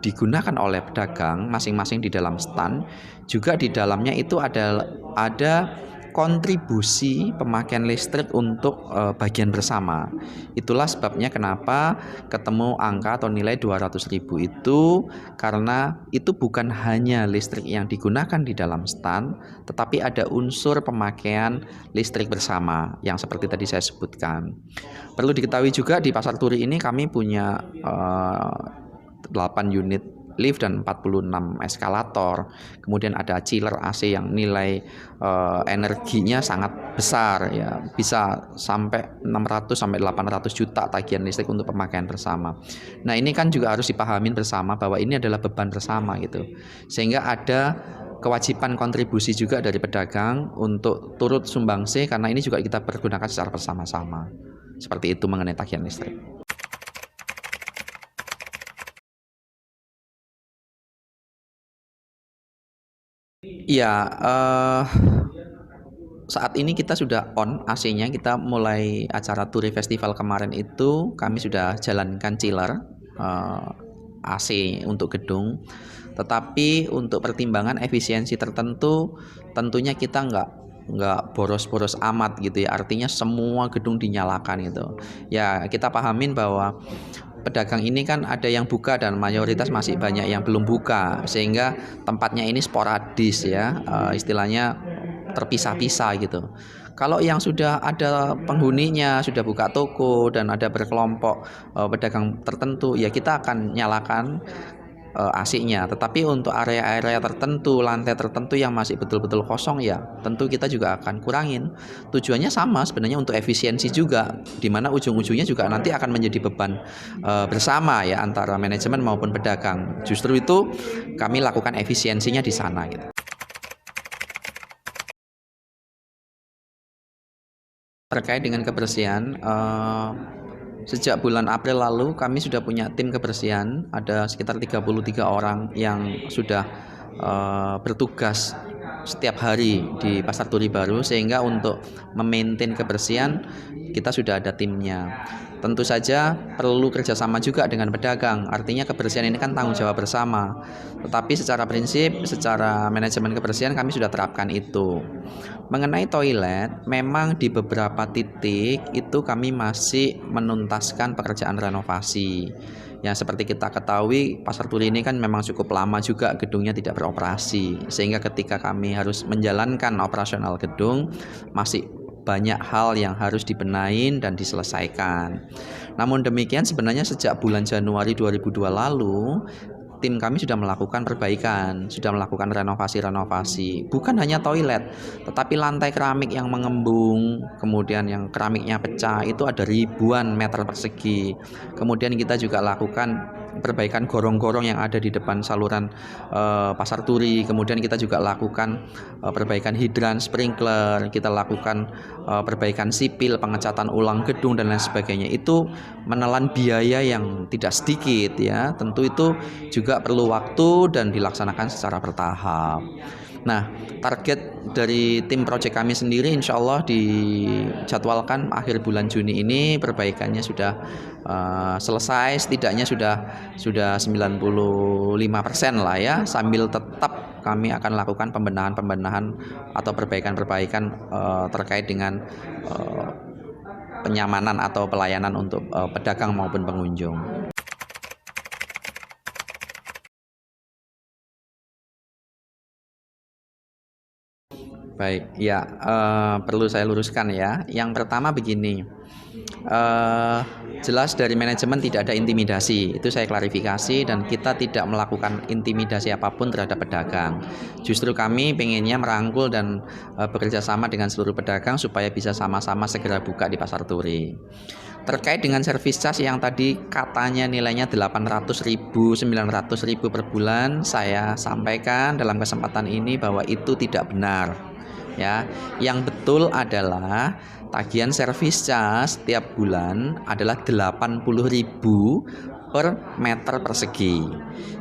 digunakan oleh pedagang masing-masing di dalam stand, juga di dalamnya itu ada kontribusi pemakaian listrik untuk bagian bersama. Itulah sebabnya kenapa ketemu angka atau nilai 200.000 itu, karena itu bukan hanya listrik yang digunakan di dalam stand, tetapi ada unsur pemakaian listrik bersama yang seperti tadi saya sebutkan. Perlu diketahui juga di pasar turi ini kami punya 8 unit lift dan 46 eskalator. Kemudian ada chiller AC yang nilai energinya sangat besar ya, bisa sampai 600 sampai 800 juta tagihan listrik untuk pemakaian bersama. Nah, ini kan juga harus dipahamin bersama bahwa ini adalah beban bersama gitu. Sehingga ada kewajiban kontribusi juga dari pedagang untuk turut sumbangsi, karena ini juga kita pergunakan secara bersama-sama. Seperti itu mengenai tagihan listrik. Ya, saat ini kita sudah on AC-nya. Kita mulai acara Turi Festival kemarin itu kami sudah jalankan chiller AC untuk gedung. Tetapi untuk pertimbangan efisiensi tertentu, tentunya kita nggak boros-boros amat gitu ya. Artinya semua gedung dinyalakan gitu. Ya, kita pahamin bahwa pedagang ini kan ada yang buka dan mayoritas masih banyak yang belum buka, sehingga tempatnya ini sporadis ya, istilahnya terpisah-pisah gitu. Kalau yang sudah ada penghuninya, sudah buka toko dan ada berkelompok pedagang tertentu, ya kita akan nyalakan AC-nya. Tetapi untuk area-area tertentu, lantai tertentu yang masih betul-betul kosong, ya tentu kita juga akan kurangin. Tujuannya sama sebenarnya, untuk efisiensi juga, di mana ujung-ujungnya juga nanti akan menjadi beban bersama ya, antara manajemen maupun pedagang. Justru itu kami lakukan efisiensinya di sana gitu. Terkait dengan kebersihan, sejak bulan April lalu kami sudah punya tim kebersihan, ada sekitar 33 orang yang sudah bertugas setiap hari di Pasar Turi Baru, sehingga untuk memaintain kebersihan kita sudah ada timnya. Tentu saja perlu kerjasama juga dengan pedagang, artinya kebersihan ini kan tanggung jawab bersama. Tetapi secara prinsip, secara manajemen kebersihan kami sudah terapkan itu. Mengenai toilet, memang di beberapa titik itu kami masih menuntaskan pekerjaan renovasi. Yang seperti kita ketahui, Pasar Turi ini kan memang cukup lama juga gedungnya tidak beroperasi, sehingga ketika kami harus menjalankan operasional gedung, masih banyak hal yang harus dibenahin dan diselesaikan. Namun demikian, sebenarnya sejak bulan Januari 2002 lalu, tim kami sudah melakukan perbaikan, sudah melakukan renovasi-renovasi. Bukan hanya toilet, tetapi lantai keramik yang mengembung, kemudian yang keramiknya pecah, itu ada ribuan meter persegi. Kemudian kita juga lakukan perbaikan gorong-gorong yang ada di depan saluran Pasar Turi. Kemudian kita juga lakukan perbaikan hidran, sprinkler, kita lakukan perbaikan sipil, pengecatan ulang gedung dan lain sebagainya. Itu menelan biaya yang tidak sedikit ya. Tentu itu juga perlu waktu dan dilaksanakan secara bertahap. Nah, target dari tim proyek kami sendiri insya Allah dijadwalkan akhir bulan Juni ini perbaikannya sudah selesai, setidaknya sudah 95% lah ya, sambil tetap kami akan lakukan pembenahan atau perbaikan terkait dengan penyamanan atau pelayanan untuk pedagang maupun pengunjung. Baik, ya perlu saya luruskan ya. Yang pertama begini, jelas dari manajemen tidak ada intimidasi, itu saya klarifikasi, dan kita tidak melakukan intimidasi apapun terhadap pedagang. Justru kami pengennya merangkul dan bekerja sama dengan seluruh pedagang supaya bisa sama-sama segera buka di Pasar Turi. Terkait dengan servis charge yang tadi katanya nilainya 800.000, 900.000 per bulan, saya sampaikan dalam kesempatan ini bahwa itu tidak benar. Ya, yang betul adalah tagihan servis charge setiap bulan adalah 80.000 per meter persegi.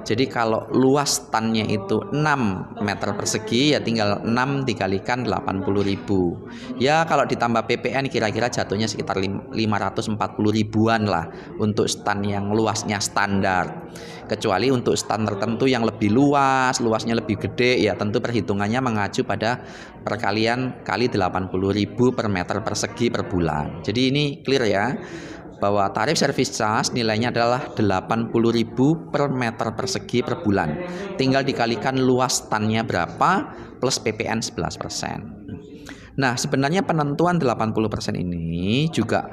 Jadi kalau luas stannya itu 6 meter persegi, ya tinggal 6 dikalikan 80.000. Ya kalau ditambah PPN kira-kira jatuhnya sekitar 540.000-an lah untuk stan yang luasnya standar. Kecuali untuk stan tertentu yang lebih luasnya lebih gede, ya tentu perhitungannya mengacu pada perkalian kali 80.000 per meter persegi per bulan. Jadi ini clear ya, bahwa tarif service charge nilainya adalah 80.000 per meter persegi per bulan. Tinggal dikalikan luas stannya berapa plus PPN 11%. Nah, sebenarnya penentuan 80% ini juga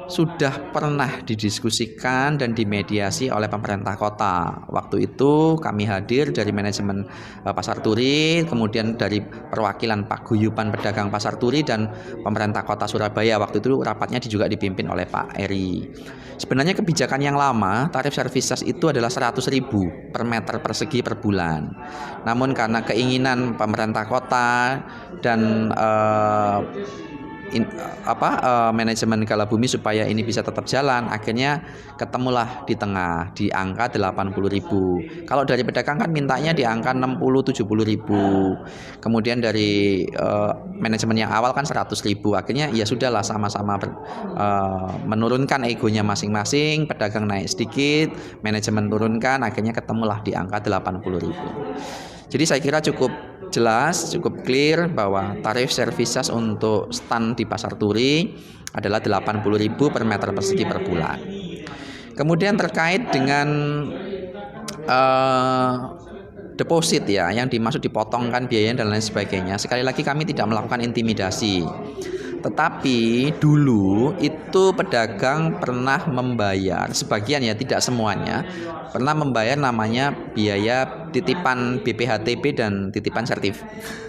sudah pernah didiskusikan dan dimediasi oleh pemerintah kota. Waktu itu kami hadir dari manajemen Pasar Turi, kemudian dari perwakilan Paguyuban Pedagang Pasar Turi dan pemerintah kota Surabaya. Waktu itu rapatnya juga dipimpin oleh Pak Eri. Sebenarnya kebijakan yang lama, tarif servis charge itu adalah 100.000 per meter persegi per bulan. Namun karena keinginan pemerintah kota dan manajemen Galabumi supaya ini bisa tetap jalan, akhirnya ketemulah di tengah di angka 80.000. Kalau dari pedagang kan mintanya di angka 60-70.000. Kemudian dari manajemen yang awal kan 100.000. Akhirnya ya sudahlah sama-sama menurunkan egonya masing-masing, pedagang naik sedikit, manajemen turunkan, akhirnya ketemulah di angka 80.000. Jadi saya kira cukup jelas, cukup clear bahwa tarif servis charge untuk stand di Pasar Turi adalah 80.000 per meter persegi per bulan. Kemudian terkait dengan deposit ya, yang dimaksud dipotongkan biaya dan lain sebagainya. Sekali lagi kami tidak melakukan intimidasi. Tetapi dulu itu pedagang pernah membayar, sebagian ya tidak semuanya, pernah membayar namanya biaya titipan BPHTB dan titipan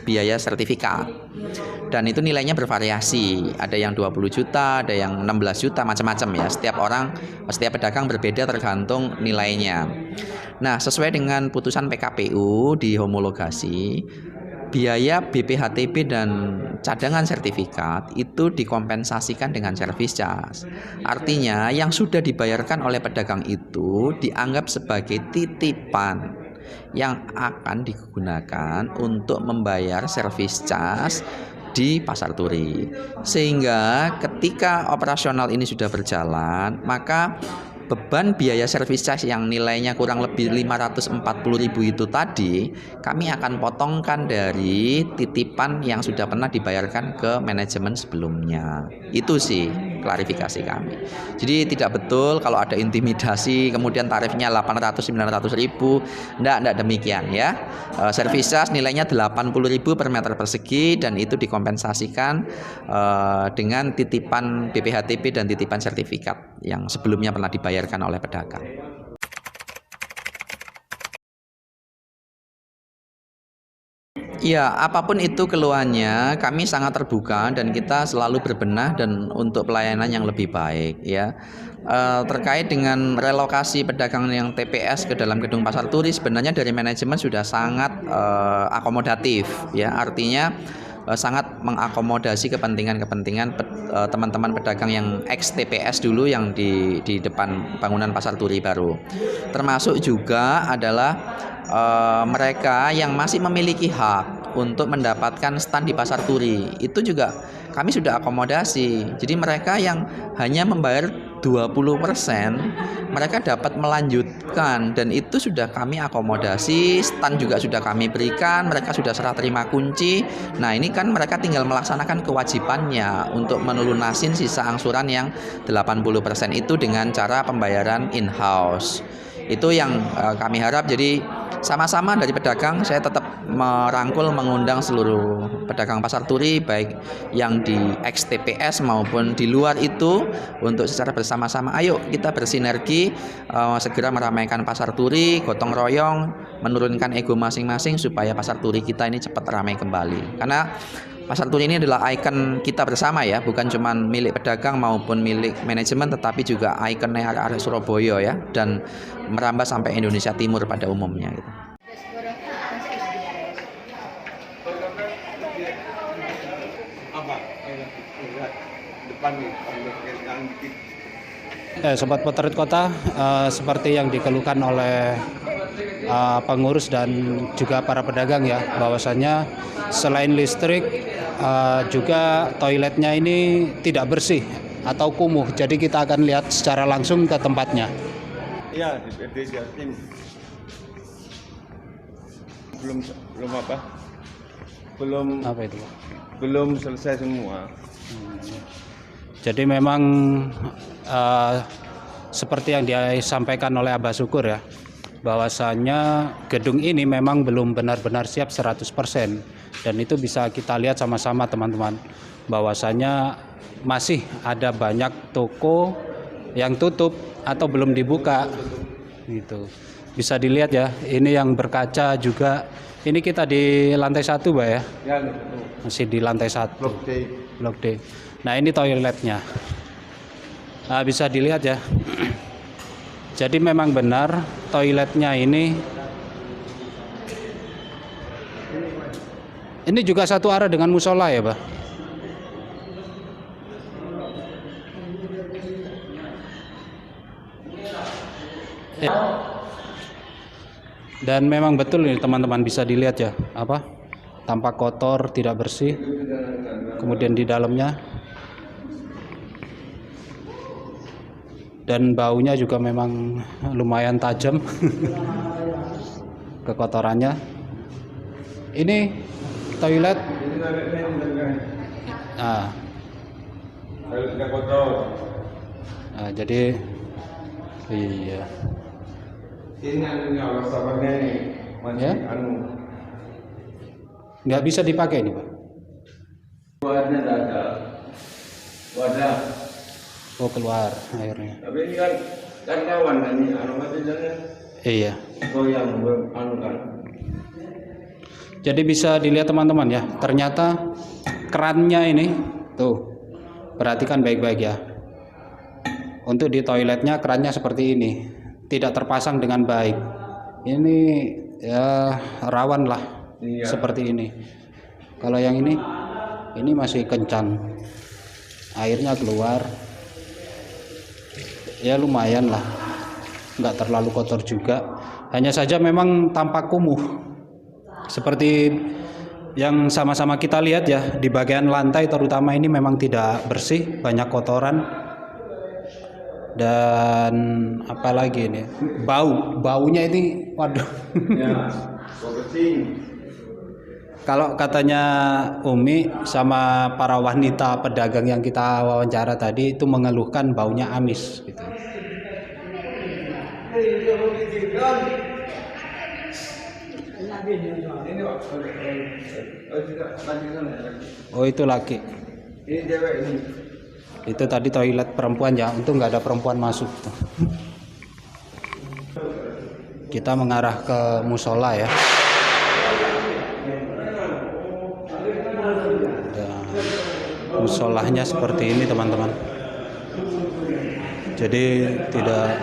biaya sertifikat. Dan itu nilainya bervariasi, ada yang 20 juta, ada yang 16 juta, macam-macam ya. Setiap pedagang berbeda tergantung nilainya. Nah, sesuai dengan putusan PKPU di homologasi, biaya BPHTB dan cadangan sertifikat itu dikompensasikan dengan service charge. Artinya yang sudah dibayarkan oleh pedagang itu dianggap sebagai titipan. yang akan digunakan untuk membayar service charge di Pasar Turi. Sehingga ketika operasional ini sudah berjalan, maka beban biaya service charge yang nilainya kurang lebih 540.000 itu tadi kami akan potongkan dari titipan yang sudah pernah dibayarkan ke manajemen sebelumnya. Itu sih klarifikasi kami. Jadi tidak betul kalau ada intimidasi kemudian tarifnya 800-900.000. Enggak demikian ya. Service charge nilainya 80.000 per meter persegi dan itu dikompensasikan dengan titipan BPHTP dan titipan sertifikat yang sebelumnya pernah dibayarkan oleh pedagang. Ya, apapun itu keluhannya, kami sangat terbuka dan kita selalu berbenah dan untuk pelayanan yang lebih baik ya. Terkait dengan relokasi pedagang yang TPS ke dalam gedung Pasar Turi, sebenarnya dari manajemen sudah sangat akomodatif ya, artinya sangat mengakomodasi kepentingan-kepentingan teman-teman pedagang yang ex TPS dulu yang di depan bangunan Pasar Turi baru. Termasuk juga adalah mereka yang masih memiliki hak untuk mendapatkan stand di Pasar Turi. Itu juga kami sudah akomodasi. Jadi mereka yang hanya membayar 20%, mereka dapat melanjutkan dan itu sudah kami akomodasi, stand juga sudah kami berikan, mereka sudah serah terima kunci. Nah, ini kan mereka tinggal melaksanakan kewajibannya untuk melunasin sisa angsuran yang 80% itu dengan cara pembayaran in-house. Itu yang kami harap. Jadi sama-sama dari pedagang saya tetap merangkul mengundang seluruh pedagang Pasar Turi baik yang di ex TPS maupun di luar itu untuk secara bersama-sama ayo kita bersinergi segera meramaikan Pasar Turi, gotong royong, menurunkan ego masing-masing supaya Pasar Turi kita ini cepat ramai kembali. Karena Pasar Turi ini adalah ikon kita bersama ya, bukan cuma milik pedagang maupun milik manajemen, tetapi juga ikonnya area Surabaya ya, dan merambah sampai Indonesia Timur pada umumnya gitu. Sobat Potret Kota, seperti yang dikeluhkan oleh pengurus dan juga para pedagang ya, bahwasanya selain listrik juga toiletnya ini tidak bersih atau kumuh. Jadi kita akan lihat secara langsung ke tempatnya. Iya, di Jatim. Belum apa? Apa itu? Belum selesai semua. Jadi memang seperti yang disampaikan oleh Abah Syukur ya, bahwasanya gedung ini memang belum benar-benar siap 100%. Dan itu bisa kita lihat sama-sama teman-teman, bahwasanya masih ada banyak toko yang tutup atau belum dibuka gitu. Bisa dilihat ya, ini yang berkaca juga. Ini kita di lantai 1 Mbak ya? Ya, masih di lantai 1. Blok D. Nah, ini toiletnya. Nah, bisa dilihat ya. Jadi memang benar toiletnya ini juga satu arah dengan musola ya, Pak? Ya. Dan memang betul ini teman-teman, bisa dilihat ya, apa? Tampak kotor, tidak bersih. Kemudian di dalamnya dan baunya juga memang lumayan tajam kekotorannya. Ini toilet. Nah, jadi iya. Ini wasabannya masih Ya? Nggak bisa dipakai ini, Pak. Wadahnya tidak ada. Wadah. Oh, keluar airnya. Tapi ini kan kawan kan ini masih Iya. yang kan. Jadi bisa dilihat teman-teman ya, ternyata kerannya ini tuh, perhatikan baik-baik ya. Untuk di toiletnya kerannya seperti ini, tidak terpasang dengan baik. Ini ya rawan lah, seperti ini. Kalau yang ini masih kencang, airnya keluar, ya lumayan lah. nggak terlalu kotor juga. Hanya saja memang tampak kumuh. Seperti yang sama-sama kita lihat ya, di bagian lantai terutama ini memang tidak bersih, banyak kotoran. Dan apalagi ini, baunya ini, waduh. Kalau katanya Umi sama para wanita pedagang yang kita wawancara tadi itu mengeluhkan baunya amis gitu. Oh itu laki. Ini cewek ini. Itu tadi toilet perempuan ya, untung nggak ada perempuan masuk tuh. Kita mengarah ke musola ya. Musolahnya seperti ini teman-teman. Jadi tidak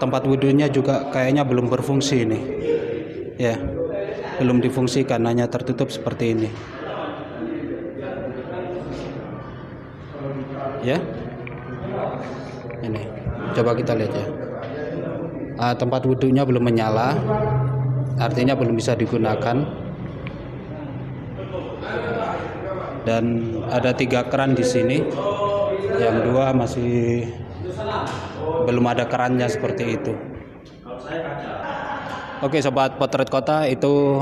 tempat wudhunya juga kayaknya belum berfungsi ini. Ya, belum difungsikan, hanya tertutup seperti ini. Ya. Ini, coba kita lihat ya. Tempat wudhunya belum menyala, artinya belum bisa digunakan. Dan ada 3 keran di sini, yang 2 masih belum ada kerannya seperti itu. Oke sobat Potret Kota, itu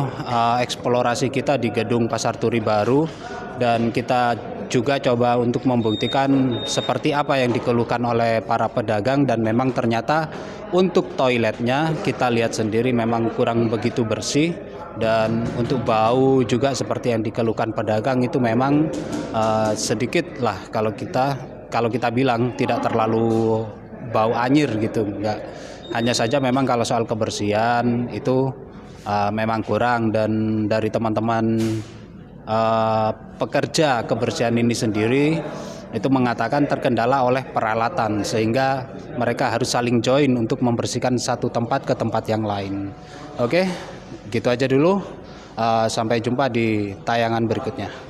eksplorasi kita di gedung Pasar Turi Baru, dan kita juga coba untuk membuktikan seperti apa yang dikeluhkan oleh para pedagang, dan memang ternyata untuk toiletnya kita lihat sendiri memang kurang begitu bersih, dan untuk bau juga seperti yang dikeluhkan pedagang itu memang sedikit lah kalau kita bilang tidak terlalu bau anyir gitu, enggak. Hanya saja memang kalau soal kebersihan itu memang kurang, dan dari teman-teman pekerja kebersihan ini sendiri itu mengatakan terkendala oleh peralatan, sehingga mereka harus saling join untuk membersihkan satu tempat ke tempat yang lain. Oke, gitu aja dulu. Sampai jumpa di tayangan berikutnya.